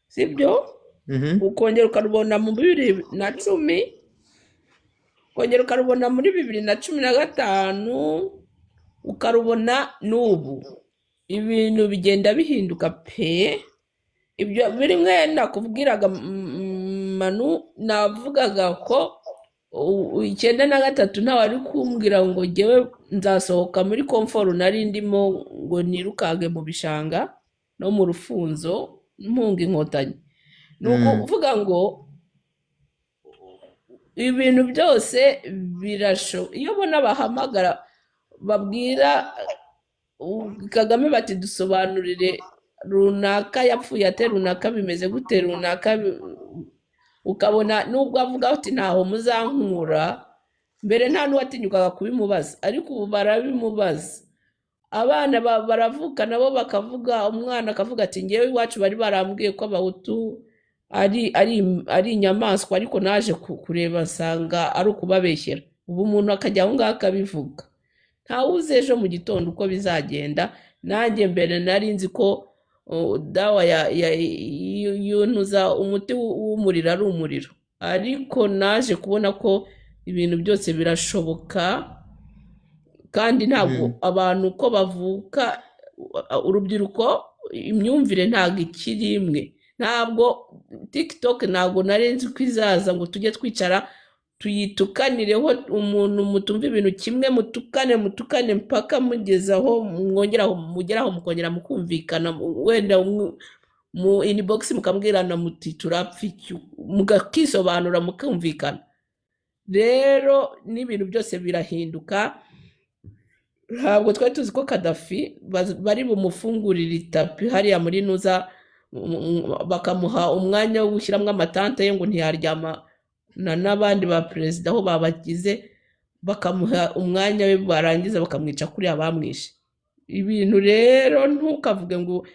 [SPEAKER 3] sibyo? Ukongera ukarubona mu 2010, ukongera ukarubona muri 2015, ukarubona n'ubu. Ibintu bigenda bihinduka pe. Ibyo biri mwe nakubwiraga Manu, navugaga ko 93 ntawe ari kumbwira ngo ngewe nzasohoka muri komforo nari ndimo ngo nirukange mu bishanga no mu rufunzo mpunga inkotanyi. Nuko uvuga ngo ibintu byose birashoboka. Iyo bona bahamagara babwira Kagame bati dusobanurire runaka yapfuye ate, runaka bimeze gute, runaka ukabona nubwo avuga ati ntaho muzankura, mbere nta n'uwatinyukaga kubimubaza, ariko ubu barabimubaza. Abana baravuka nabo bakavuga, umwana akavuga ati ngewe iwacu bari barambwiye ko abahutu ari inyamaswa, ariko naje kureba nsanga ari ukubabeshyera. ubu umuntu akajya aho ngaho akabivuga, ntawe uzi ejo mu gitondo uko bizagenda. Nanjye mbere nari nzi ko dawa yunuza umuti w'umuriro ari umuriro, ariko naje kubona ko ibintu byose birashoboka, kandi ntabwo abantu uko bavuka, urubyiruko imyumvire ntabwo ikiri imwe. Ntabwo TikTok ntabwo narenze ko izaza ngo tujye twicara tuyitukanireho umuntu mutumva ibintu kimwe, mutukane mpaka mugezaho mugeraho mukongera mukumvikana, wenda mu inbox mukambwirana muti turapfa iki, mugakisobanura mukumvikana. Rero n'ibintu byose birahinduka. Ntabwo twari tuzi ko Kadafi bari bumufungurira itapi hariya muri Nuza, bakamuha umwanya wo gushyiramo amatante ye ngo ntiyaryama n'abandi ba perezida aho babagize, bakamuha umwanya we, barangiza bakamwica kuriya bamwishe. Ibintu rero ntukavuge ngo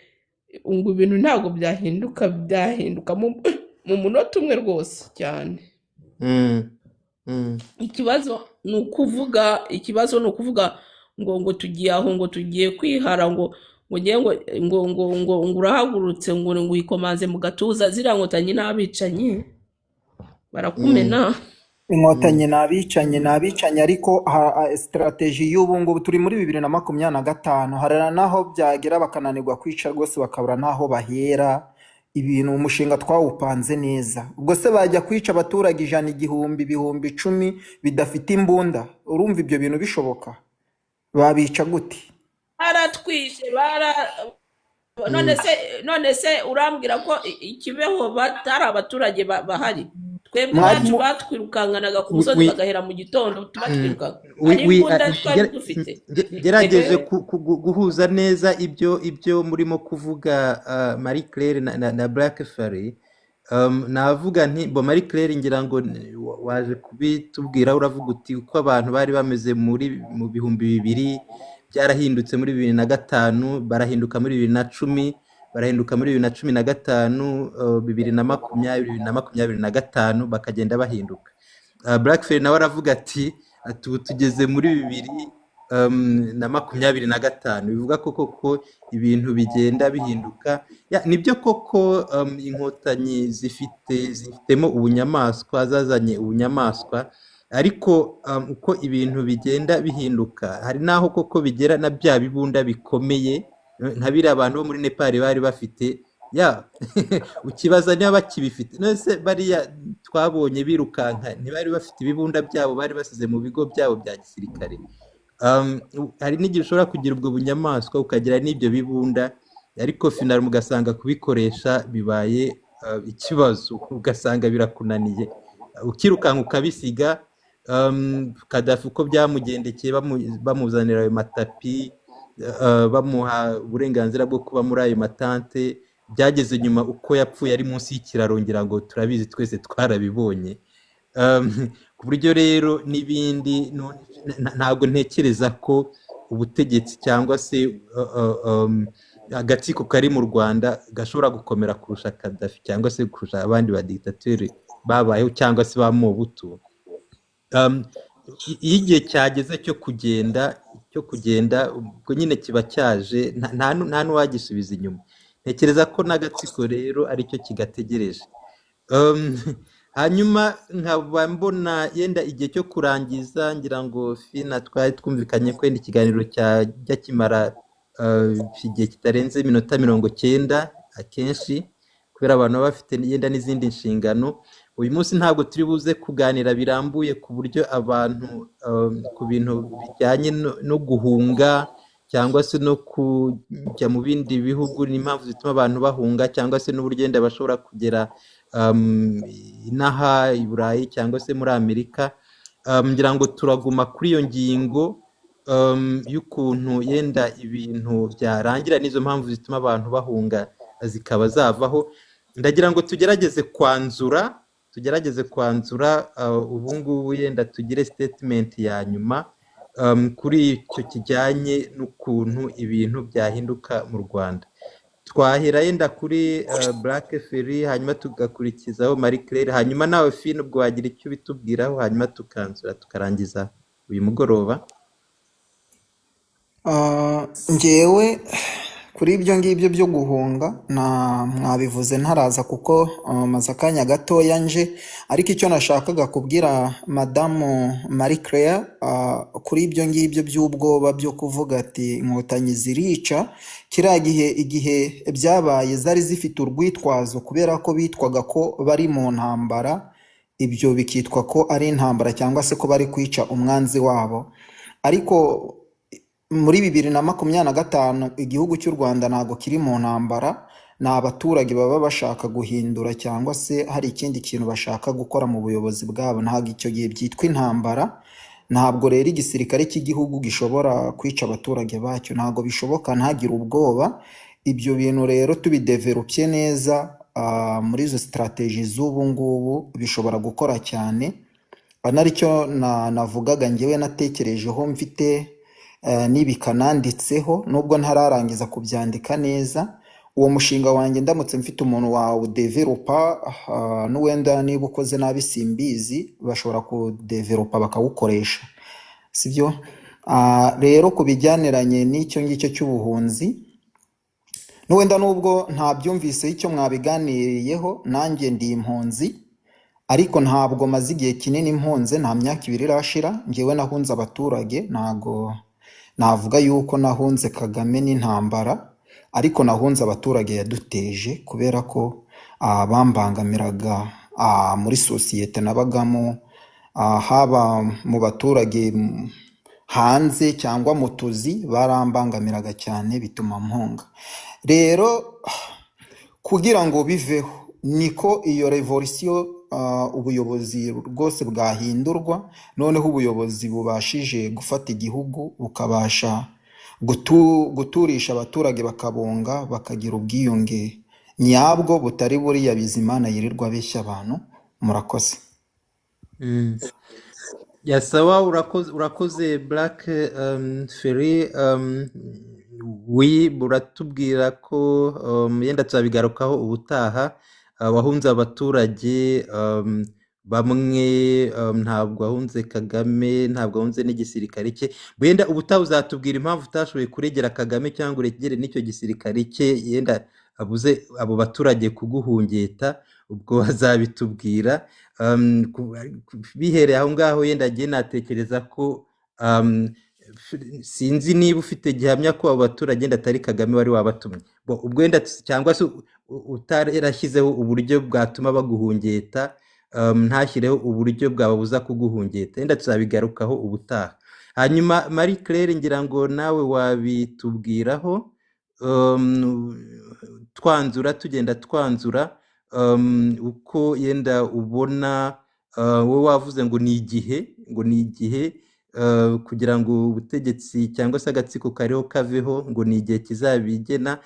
[SPEAKER 3] ibintu ntabwo byahinduka mu munota umwe rwose cyane. Ikibazo ni ukuvuga ngo tugiye aho, ngo tugiye kwihara, ngo urahagurutse ngo wikomanze mu gatuza. Ziriya nkotanyi n'abicanyi barakumena.
[SPEAKER 5] Inkotanyi n'abicanyi, ariko strategy y'ubu ngubu turi muri 2025, harana naho byagera bakananirwa kwica rwose, bakabura naho bahera. Ibintu umushinga twawupanze neza, ubwo se bajya kwica abaturage 100, 1000, 10,000 bidafite imbunda? Urumva ibyo bintu bishoboka? Babica gute?
[SPEAKER 3] Baratwishe, none se urambwira ko ikibeho batari abaturage bahari? Twebwe bacu batwirukanganaga ku musozi bagahera mu gitondo tubatwiruka. Ari imbunda twari dufite.
[SPEAKER 2] Gerageje guhuza neza ibyo murimo kuvuga, Marie Claire na Black Ferry. Navuga nti Marie Claire, ngira ngo waje kubitubwira, uravuga uti uko abantu bari bameze mu 2000 byarahindutse muri 2005, barahinduka muri 2010, barahinduka muri 2015, 2020, bakagenda bahinduka. Black Ferry nawe aravuga ati ubu tugeze muri 2025, bivuga koko ibintu bigenda bihinduka. Nibyo koko inkotanyi zifitemo ubunyamaswa, zazanye ubunyamaswa, ariko uko ibintu bigenda bihinduka hari naho koko bigera na bya bibunda bikomeye nka biriya abantu bo muri Nepal bari bafite, ukibaza niba bakibifite. Nose bariya twabonye birukanka ntibari bafite ibibunda byabo, bari basize mu bigo byabo bya gisirikare. Hari n'igihe ushobora kugira ubwo bunyamaswa ukagira n'ibyo bibunda, ariko final mugasanga kubikoresha bibaye ikibazo, ugasanga birakunaniye, ukirukanka ukabisiga. Kadafi uko byamugendekeye bamuzanira ayo matapi, bamuha uburenganzira bwo kuba muri ayo matante, byageze nyuma uko yapfuye ari munsi y'ikiraro, ngira ngo turabizi twese twarabibonye. Ku buryo rero n'ibindi, ntabwo ntekereza ko ubutegetsi cyangwa se agatsiko kari mu Rwanda gashobora gukomera kurusha Kadafi cyangwa se kurusha abandi ba dictateur babayeho cyangwa se ba Mobutu. Iyo igihe cyageze cyo kugenda ubwo nyine kiba cyaje, nta n'uwagisubiza inyuma. Ntekereza ko n'agatsiko rero aricyo kigategereje. Hanyuma nkaba mbona yenda igihe cyo kurangiza, ngira ngo Fina twari twumvikanye ko yenda ikiganiro cyajya kimara igihe kitarenze iminota 90 akenshi, kubera abantu baba bafite yenda n'izindi nshingano. Uyu munsi ntabwo turi buze kuganira birambuye ku buryo abantu ku bintu bijyanye no guhunga cyangwa se no kujya mu bindi bihugu, n'impamvu zituma abantu bahunga, cyangwa se n'uburyo yenda bashobora kugera inaha i Burayi cyangwa se muri Amerika. Ngira ngo turaguma kuri iyo ngingo y'ukuntu yenda ibintu byarangira n'izo mpamvu zituma abantu bahunga zikaba zavaho. Ndagira ngo tugerageze kwanzura ubu ngubu, yenda tugire statement ya nyuma kuri icyo kijyanye n'ukuntu ibintu byahinduka mu Rwanda. twahera yenda kuri Black Ferry hanyuma tugakurikizaho Marie Claire hanyuma nawe Finn ubwo wagira icyo bitubwiraho hanyuma tukanzura tukarangiza uyu mugoroba.
[SPEAKER 5] Njyewe kuri ibyo ngibyo byo guhunga mwabivuze ntaraza kuko maze akanya gatoya nje, ariko icyo nashakaga kubwira madamu Marie Claire kuri ibyo ngibyo by'ubwoba byo kuvuga ati inkotanyi zirica, kiriya igihe byabaye zari zifite urwitwazo kubera ko bitwaga ko bari mu ntambara, ibyo bikitwa ko ari intambara cyangwa se ko bari kwica umwanzi wabo. Ariko muri 2025 igihugu cy'u Rwanda ntago kiri mu ntambara, ni abaturage baba bashaka guhindura cyangwa se hari ikindi kintu bashaka gukora mu buyobozi bwabo, ntabwo icyo gihe byitwa intambara. Ntabwo rero igisirikare cy'igihugu gishobora kwica abaturage bacyo, ntabwo bishoboka, ntagire ubwoba. Ibyo bintu rero tubidevelopye neza muri izo strategy z'ubu ngubu bishobora gukora cyane. Anaricyo navugaga njyewe natekerejeho mfite n'ibikananditseho nubwo ntararangiza kubyandika neza. Uwo mushinga wanjye ndamutse mfite umuntu wawe developa n'uwenda niba ukoze nabi simbizi bashobora kudevelopa bakawukoresha, sibyo? Rero kubijyaniranye n'icyo ngicyo cy'ubuhunzi, n'uwenda nubwo ntabyumvise icyo mwabiganiriyeho, nanjye ndi impunzi ariko ntabwo maze igihe kinini impunze, nta myaka 2 irashira. Njyewe nahunze abaturage, ntago navuga yuko nahunze Kagame n'intambara, ariko nahunze abaturage yaduteje kubera ko bambangamiraga muri sosiyete nabagamo, haba mu baturage hanze cyangwa mu tuzi, barambangamiraga cyane bituma mpunga. Rero kugira ngo biveho niko iyo revolution ubuyobozi rwose bwahindurwa, noneho ubuyobozi bubashije gufata igihugu bukabasha guturisha abaturage bakabunga, bakagira ubwiyunge nyabwo butari buriya Bizimana yirirwa abeshya abantu. Murakoze.
[SPEAKER 2] Yasawa, urakoze Black Ferry. Buratubwira ko yenda tuzabigarukaho ubutaha. Wahunze abaturage bamwe, ntabwo wahunze Kagame, ntabwo wahunze n'igisirikare cye. Wenda ubutaha uzatubwira impamvu utashoboye kuregera Kagame cyangwa uregere n'icyo gisirikare cye yenda abuze abo baturage kuguhungeta, ubwo bazabitubwira. Bihereye aho ngaho yenda agiye natekereza ko sinzi niba ufite gihamya ko abo baturage yenda atari Kagame wari wabatumye, ubwo wenda cyangwa se utarashyizeho uburyo bwatuma baguhungeta, ntashyireho uburyo bwababuza kuguhungeta, yenda tuzabigarukaho ubutaha. Hanyuma Marie Claire, ngira ngo nawe wabitubwiraho tugenda twanzura uko yenda ubona. Wowe wavuze ngo ni igihe kugira ngo ubutegetsi cyangwa se agatsiko kariho kaveho, ngo ni igihe kizabigena.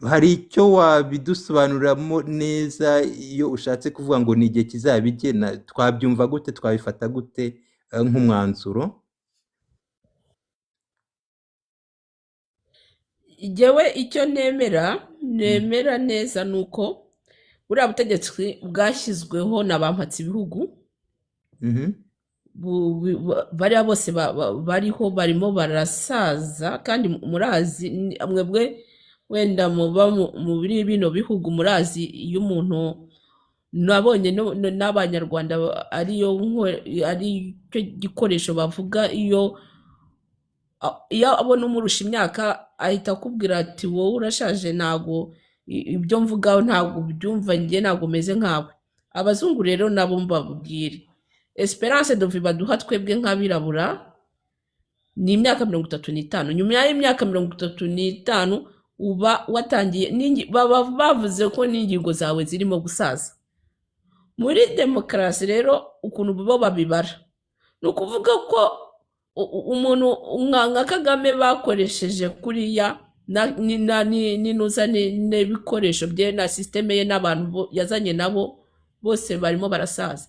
[SPEAKER 2] Hari icyo wabidusobanuriramo neza iyo ushatse kuvuga ngo ni igihe kizabigena? Twabyumva gute, twabifata gute nk'umwanzuro?
[SPEAKER 3] Jyewe icyo nemera neza nuko buriya butegetsi bwashyizweho na bampatse ibihugu, bariya bose bariho barimo barasaza, kandi murazi mwebwe wenda muba muri bino bihugu, murazi iyo umuntu nabonye n'abanyarwanda ari cyo gikoresho bavuga, iyo abona umurusha imyaka ahita akubwira ati wowe urashaje, ntago ibyo mvugaho ntabwo ubyumva, njye ntabwo meze nkawe. Abazungu rero nabo mbabwire, Esperance de vie baduha twebwe nk'abirabura ni imyaka 35. Nyuma y'imyaka 35 uba watangiye, baba bavuze ko n'ingingo zawe zirimo gusaza. Muri demokarasi rero ukuntu bo babibara, ni ukuvuga ko umuntu nka Kagame bakoresheje kuriya ninuza n'ibikoresho bye na systeme ye n'abantu yazanye nabo bose barimo barasaza.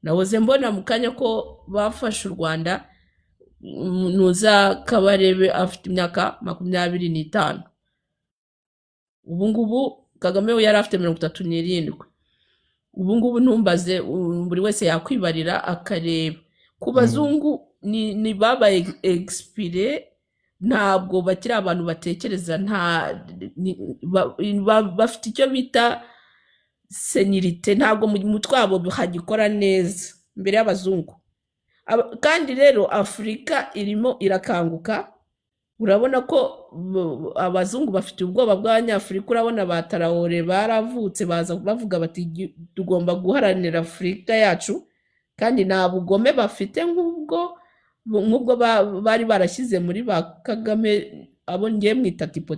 [SPEAKER 3] Nahoze mbona mu kanya ko bafashe u Rwanda Nuza Kabarebe afite imyaka 25. Ubu ngubu Kagame we yari afite 37. Ubu ngubu ntumbaze, buri wese yakwibarira akareba. Ku bazungu ni babaye expire, ntabwo bakiri abantu batekereza, bafite icyo bita senirite, ntabwo mu mutwe wabo hagikora neza mbere y'abazungu. Kandi rero Afurika irimo irakanguka, urabona ko abazungu bafite ubwoba bw'abanyafurika. Urabona ba Traore baravutse baza bavuga bati tugomba guharanira Afurika yacu, kandi nta bugome bafite nk'ubwo bari barashyize muri ba Kagame, abo ngiye mwita tipo,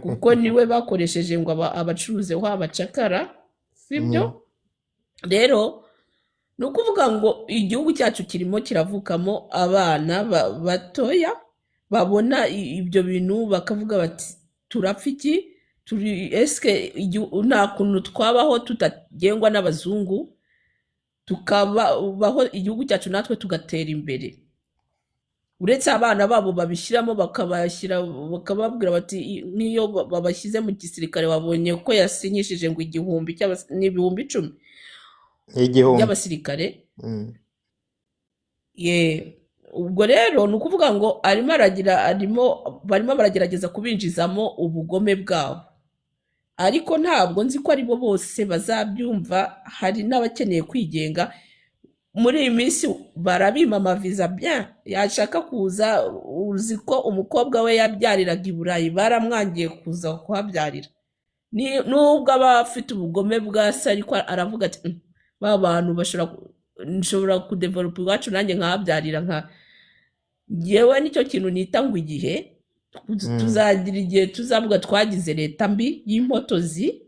[SPEAKER 3] kuko niwe bakoresheje ngo abacuruzeho abacakara, sibyo? Rero ni ukuvuga ngo igihugu cyacu kirimo kiravukamo abana batoya babona ibyo bintu bakavuga bati turapfa iki, eske nta kuntu twabaho tutagengwa n'abazungu, tukabaho igihugu cyacu natwe tugatera imbere. Uretse abana babo babishyiramo bakababwira bati niyo babashyize mu gisirikare, wabonye ko yasinyishije ngo 10,000 y'abasirikare. Ubwo rero ni ukuvuga ngo barimo baragerageza kubinjizamo ubugome bwabo, ariko ntabwo nzi ko aribo bose bazabyumva. Hari n'abakeneye kwigenga. Muri iyi minsi barabima amaviza bien, yashaka kuza, uzi ko umukobwa we yabyariraga i Burayi, baramwangiye kuza kuhabyarira. Nubwo aba afite ubugome bwa se, ariko aravuga ati ba bantu nshobora kudevelopa iwacu nanjye nkahabyarira. Yewe nicyo kintu nita ngo igihe tuzagira igihe tuzavuga twagize leta mbi y'impotozi,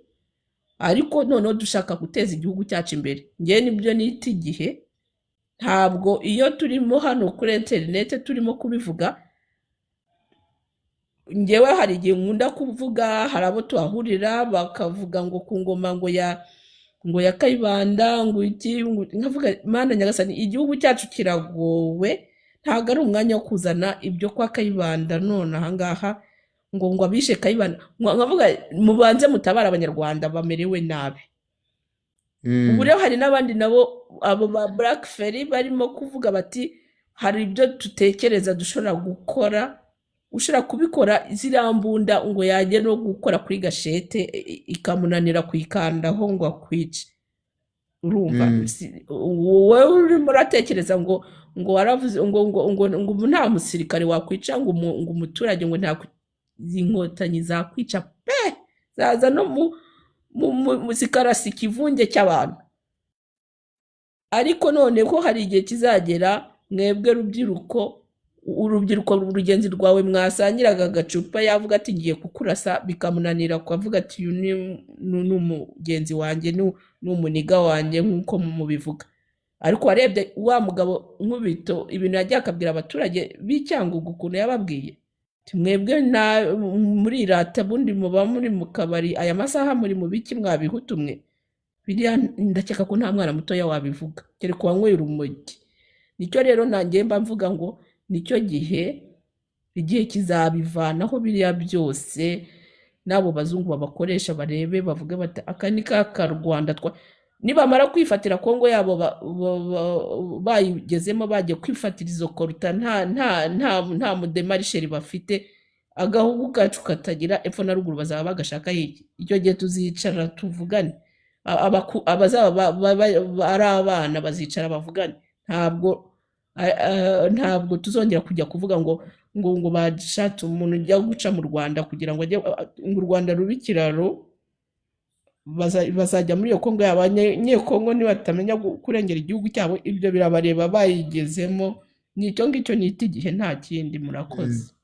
[SPEAKER 3] ariko noneho dushaka guteza igihugu cyacu imbere. Ngewe nibyo nita igihe. Ntabwo iyo turimo hano kuri interineti turimo kubivuga, ngewe hari igihe nkunda kuvuga, hari abo tuhahurira bakavuga ngo ku ngoma ngo ya Kayibanda ngo iki, nkavuga Mana Nyagasani, igihugu cyacu kiragowe, ntabwo ari umwanya wo kuzana ibyo kwa Kayibanda none ahangaha ngo abishe Kayibanda. Nkavuga mubanze mutabara abanyarwanda bamerewe nabi. Ubu rero hari n'abandi nabo, abo ba Black Ferry barimo kuvuga bati hari ibyo dutekereza dushobora gukora, ushobora kubikora. Ziriya mbunda ngo yajye no gukora kuri gashete ikamunanira kuyikandaho ngo akwice. Urumva wowe urimo uratekereza ngo waravuze ngo nta musirikare wakwica, ngo umuturage ngo nta inkotanyi zakwica pe, zaza no zikarasa ikivunge cy'abantu. Ariko none ko hari igihe kizagera mwebwe urubyiruko rugenzi rwawe mwasangiraga agacupa, yavuga ati ngiye kukurasa, bikamunanira kuvuga ati uyu ni umugenzi wanjye, ni umuniga wanjye nk'uko mubivuga. Ariko warebye wa mugabo Nkubito ibintu yagiye akabwira abaturage b'Icyangugu, ukuntu yababwiye mwebwe muri irata bundi muba muri mu kabari aya masaha muri mu biki mwabihutumwe. Biriya ndakeka ko nta mwana mutoya wabivuga, kereka wanyweye urumogi. Nicyo rero nanjye mba mvuga ngo nicyo igihe kizabivanaho biriya byose, n'abo bazungu babakoresha barebe bavuge bati aka ni ka Rwanda nibamara kwifatira Kongo yabo bayigezemo, bagiye kwifatira izo koruta, nta mudemarisheri bafite, agahugu kacu katagira epfo na ruguru, bazaba bagashaka iki? Icyo gihe tuzicara tuvugane, abazaba ari abana bazicara bavugane. Ntabwo tuzongera kujya kuvuga ngo bashatse umuntu ujya guca mu Rwanda kugira ngo u Rwanda rube ikiraro. Bazajya muri iyo Kongo yabo. Abanyekongo nibatamenya kurengera igihugu cyabo, ibyo birabareba bayigezemo. Nicyo ngicyo nita igihe, nta kindi. Murakoze.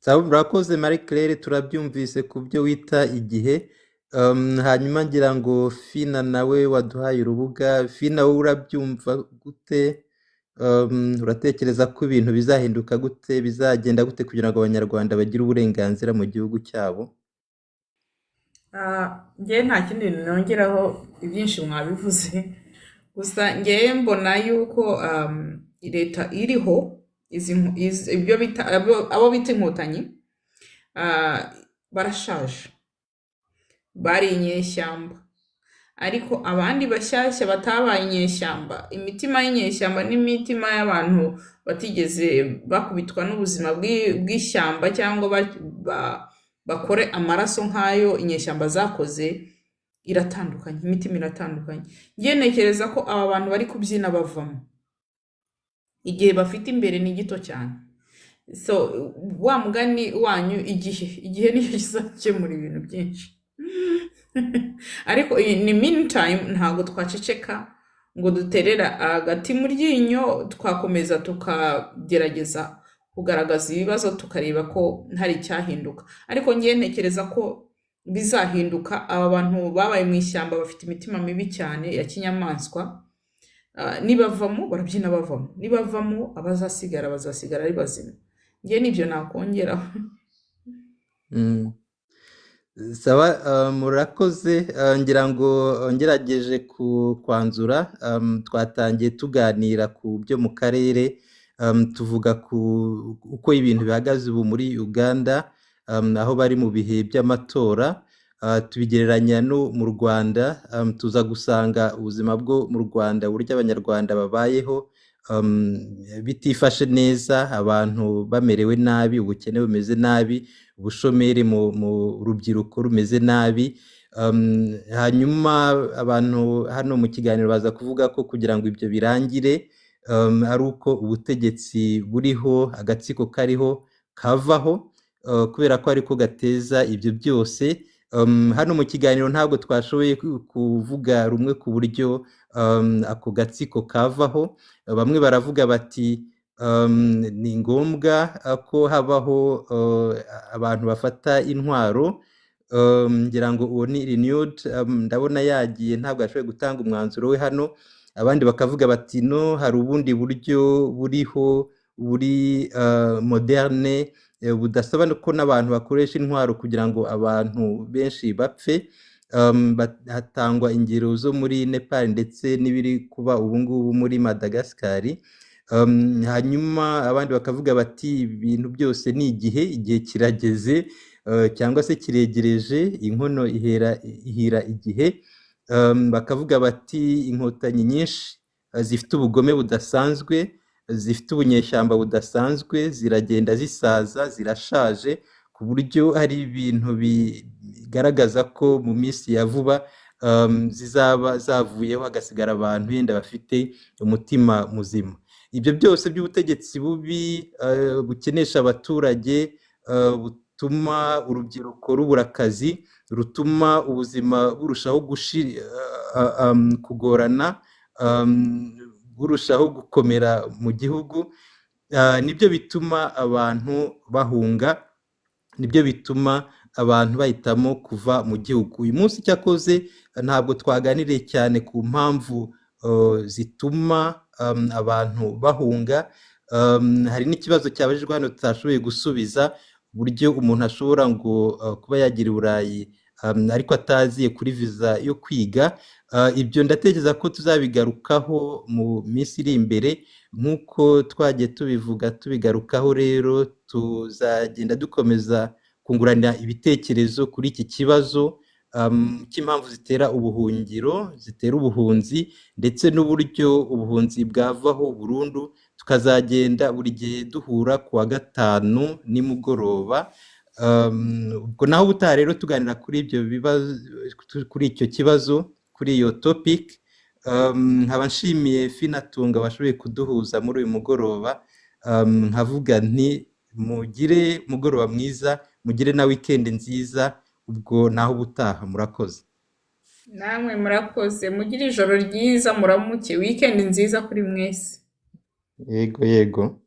[SPEAKER 2] Murakoze Marie Claire, turabyumvise ku byo wita igihe. Hanyuma ngira ngo Fina nawe waduhaye urubuga. Fina wowe urabyumva gute? Uratekereza ko ibintu bizahinduka gute, bizagenda gute kugira ngo abanyarwanda bagire uburenganzira mu gihugu cyabo?
[SPEAKER 1] Ngewe nta kindi nongeraho, ibyinshi mwabivuze. Gusa ngewe mbona yuko leta iriho ibyo bita abo bita inkotanyi barashaje, bari inyeshyamba, ariko abandi bashyashya batabaye inyeshyamba, imitima y'inyeshyamba n'imitima y'abantu batigeze bakubitwa n'ubuzima bw'ishyamba cyangwa bakore amaraso nk'ayo inyeshyamba zakoze, iratandukanye, imitima iratandukanye. Ngiye ntekereza ko aba bantu bari kubyina bavamo, igihe bafite imbere ni gito cyane. So wa mugani wanyu, igihe nicyo kizakemura ibintu byinshi. Ariko in the meantime ntabwo twaceceka ngo duterera agati mu ryinyo, twakomeza tukagerageza kugaragaza ibibazo tukareba ko hari icyahinduka. Ariko ngiye ntekereza ko bizahinduka. Aba bantu babaye mu ishyamba bafite imitima mibi cyane ya kinyamaswa, nibavamo barabyina bavamo, nibavamo abazasigara bazasigara ari bazima. Ngiye nibyo nakongeraho.
[SPEAKER 2] Mm. Sawa, murakoze. Ngira ngo ngerageje kwanzura, twatangiye tuganira ku byo mu karere, tuvuga ku uko ibintu bihagaze ubu muri Uganda, aho bari mu bihe by'amatora, tubigereranya no mu Rwanda, tuza gusanga ubuzima bwo mu Rwanda uburyo abanyarwanda babayeho bitifashe neza, abantu bamerewe nabi, ubukene bumeze nabi, ubushomeri mu rubyiruko rumeze nabi. Hanyuma abantu hano mu kiganiro baza kuvuga ko kugira ngo ibyo birangire, ari uko ubutegetsi buriho, agatsiko kariho kavaho, kubera ko ariko gateza ibyo byose. Hano mu kiganiro ntabwo twashoboye kuvuga rumwe ku buryo ako gatsiko kavaho. Bamwe baravuga bati ni ngombwa ko habaho abantu bafata intwaro. Ngira ngo uwo ni Renewed, ndabona yagiye, ntabwo yashoboye gutanga umwanzuro we hano. Abandi bakavuga bati no, hari ubundi buryo buriho buri moderne, budasaba ko n'abantu bakoresha intwaro kugira ngo abantu benshi bapfe. Hatangwa ingero zo muri Nepal ndetse n'ibiri kuba ubu ngubu muri Madagascar. Hanyuma abandi bakavuga bati ibintu byose ni igihe kirageze, cyangwa se kiregereje, inkono ihira igihe. Bakavuga bati inkotanyi nyinshi zifite ubugome budasanzwe, zifite ubunyeshyamba budasanzwe, ziragenda zisaza, zirashaje, ku buryo hari ibintu bigaragaza ko mu minsi ya vuba zizaba zavuyeho, hagasigara abantu yenda bafite umutima muzima. Ibyo byose by'ubutegetsi bubi bukenesha abaturage, butuma urubyiruko rubura akazi, rutuma ubuzima burushaho kugorana, burushaho gukomera mu gihugu, nibyo bituma abantu bahunga, nibyo bituma abantu bahitamo kuva mu gihugu. Uyu munsi cyakoze ntabwo twaganiriye cyane ku mpamvu zituma abantu bahunga. Hari n'ikibazo cyabajijwe hano tutashoboye gusubiza, uburyo umuntu ashobora ngo kuba yagira i Burayi ariko ataziye kuri viza yo kwiga. Ibyo ndatekereza ko tuzabigarukaho mu minsi iri imbere, nk'uko twagiye tubigarukaho. Rero tuzagenda dukomeza kungurana ibitekerezo kuri iki kibazo cy'impamvu zitera ubuhungiro, zitera ubuhunzi, ndetse n'uburyo ubuhunzi bwavaho burundu. Tukazagenda buri gihe duhura ku wa gatanu nimugoroba. Ubwo naho ubutaha rero tuganira kuri ibyo bibazo, kuri icyo kibazo, kuri iyo topic. Nkaba nshimiye Finatunga washoboye kuduhuza muri uyu mugoroba. Nkavuga nti mugire mugoroba mwiza, mugire na weekend nziza. Ubwo naho ubutaha, murakoze.
[SPEAKER 1] Namwe murakoze, mugire ijoro ryiza, muramuke, weekend nziza kuri mwese.
[SPEAKER 2] Yego.